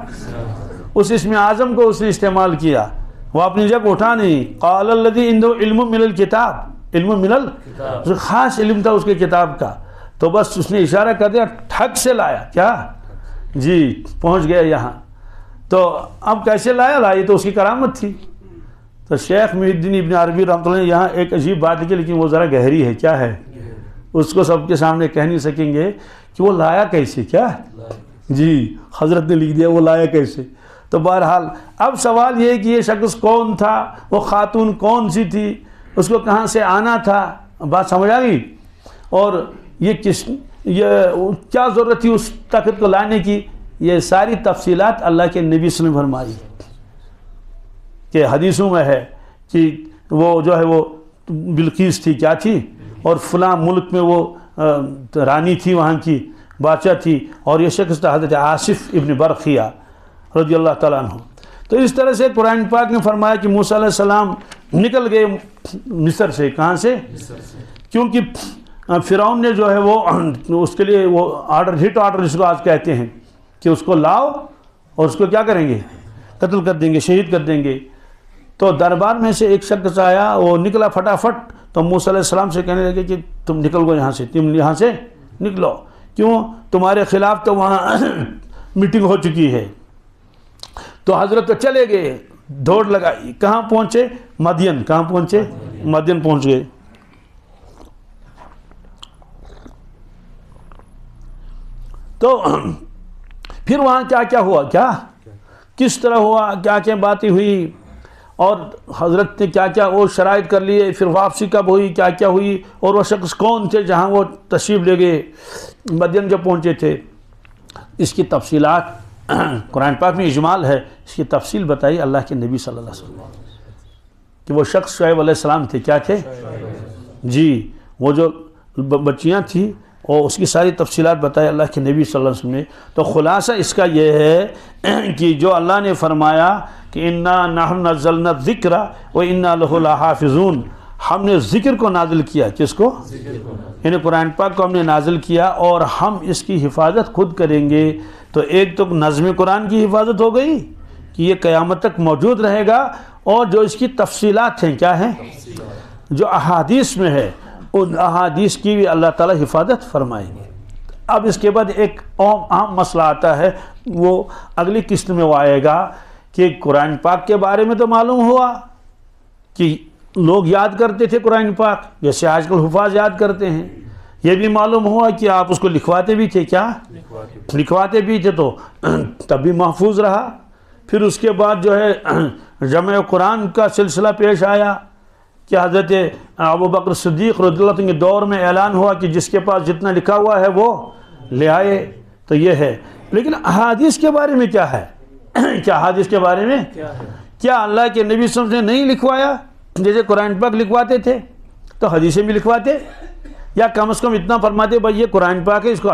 Speaker 1: اس اسم اعظم کو اس نے استعمال کیا، وہ اپنی جگہ اٹھا نہیں. قال الذی عنده علم من الکتاب، علم من الکتاب، خاص علم تھا اس کے کتاب کا. تو بس اس نے اشارہ کر دیا، ٹھک سے لایا. کیا جی پہنچ گیا یہاں. تو اب کیسے لایا تو اس کی کرامت تھی. تو شیخ محی الدین ابن عربی رحمۃ اللہ نے یہاں ایک عجیب بات کی لیکن وہ ذرا گہری ہے. کیا ہے اس کو سب کے سامنے کہہ نہیں سکیں گے کہ وہ لایا کیسے. کیا جی حضرت نے لکھ دیا وہ لایا کیسے. تو بہرحال اب سوال یہ ہے کہ یہ شخص کون تھا، وہ خاتون کون سی تھی، اس کو کہاں سے آنا تھا. بات سمجھ آ گئی؟ اور یہ کیا ضرورت تھی اس تخت کو لانے کی، یہ ساری تفصیلات اللہ کے نبی صلی اللہ علیہ وسلم فرمائی کہ حدیثوں میں ہے کہ وہ جو ہے وہ بلقیس تھی، کیا تھی، اور فلاں ملک میں وہ رانی تھی، وہاں کی بادشاہ تھی، اور یہ شخص تھا حضرت آصف ابن برقیہ رضی اللہ تعالیٰ عنہ. تو اس طرح سے قرآن پاک نے فرمایا کہ موسیٰ علیہ السلام نکل گئے مصر سے. کہاں سے؟ کیونکہ فرعون نے جو ہے وہ اس کے لیے وہ ہٹ آرڈر جس کو آج کہتے ہیں کہ اس کو لاؤ اور اس کو کیا کریں گے، قتل کر دیں گے، شہید کر دیں گے. تو دربار میں سے ایک شخص آیا، وہ نکلا فٹافٹ. تو موسیٰ علیہ السلام سے کہنے لگے کہ تم نکل گو یہاں سے، تم یہاں سے نکلو. کیوں؟ تمہارے خلاف تو وہاں میٹنگ ہو چکی ہے. تو حضرت تو چلے گئے، دوڑ لگائی. کہاں پہنچے؟ مدین. کہاں پہنچے؟ مدین پہنچ گئے. تو پھر وہاں کیا کیا ہوا، کیا کس طرح ہوا، کیا کیا باتیں ہوئی، اور حضرت نے کیا کیا وہ شرائط کر لیے، پھر واپسی کب ہوئی، کیا کیا ہوئی، اور وہ شخص کون تھے جہاں وہ تشریف لے گئے مدین جب پہنچے تھے. اس کی تفصیلات قرآن پاک میں اجمال ہے. اس کی تفصیل بتائی اللہ کے نبی صلی اللہ علیہ وسلم کہ وہ شخص شعیب علیہ السلام تھے. کیا تھے جی؟ وہ جو بچیاں تھیں اور اس کی ساری تفصیلات بتائی اللہ کے نبی صلی اللہ علیہ وسلم نے. تو خلاصہ اس کا یہ ہے کہ جو اللہ نے فرمایا کہ انا نحن نزلنا الذکر و انا لہ لحافظون، ہم نے ذکر کو نازل کیا. کس کو؟ یعنی قرآن پاک کو ہم نے نازل کیا اور ہم اس کی حفاظت خود کریں گے. تو ایک تو نظم قرآن کی حفاظت ہو گئی کہ یہ قیامت تک موجود رہے گا، اور جو اس کی تفصیلات ہیں کیا ہیں، جو احادیث میں ہے ان احادیث کی بھی اللہ تعالیٰ حفاظت فرمائیں گے۔ اب اس کے بعد ایک عام مسئلہ آتا ہے، وہ اگلی قسط میں وہ آئے گا کہ قرآن پاک کے بارے میں تو معلوم ہوا کہ لوگ یاد کرتے تھے قرآن پاک جیسے آج کل حفاظ یاد کرتے ہیں، یہ بھی معلوم ہوا کہ آپ اس کو لکھواتے بھی تھے، کیا لکھواتے بھی تھے، تو تب بھی محفوظ رہا۔ پھر اس کے بعد جو ہے جمع قرآن کا سلسلہ پیش آیا کہ حضرت ابو بکر صدیق رضی اللہ عنہ کے دور میں اعلان ہوا کہ جس کے پاس جتنا لکھا ہوا ہے وہ لے آئے، تو یہ ہے۔ لیکن احادیث کے بارے میں کیا ہے؟ کیا احادیث کے بارے میں کیا اللہ کے نبی صلی اللہ علیہ وسلم نے نہیں لکھوایا؟ جیسے قرآن پاک لکھواتے تھے تو حدیثیں بھی لکھواتے، یا کم از کم اتنا فرماتے بھائی یہ قرآن پاک ہے، اس کو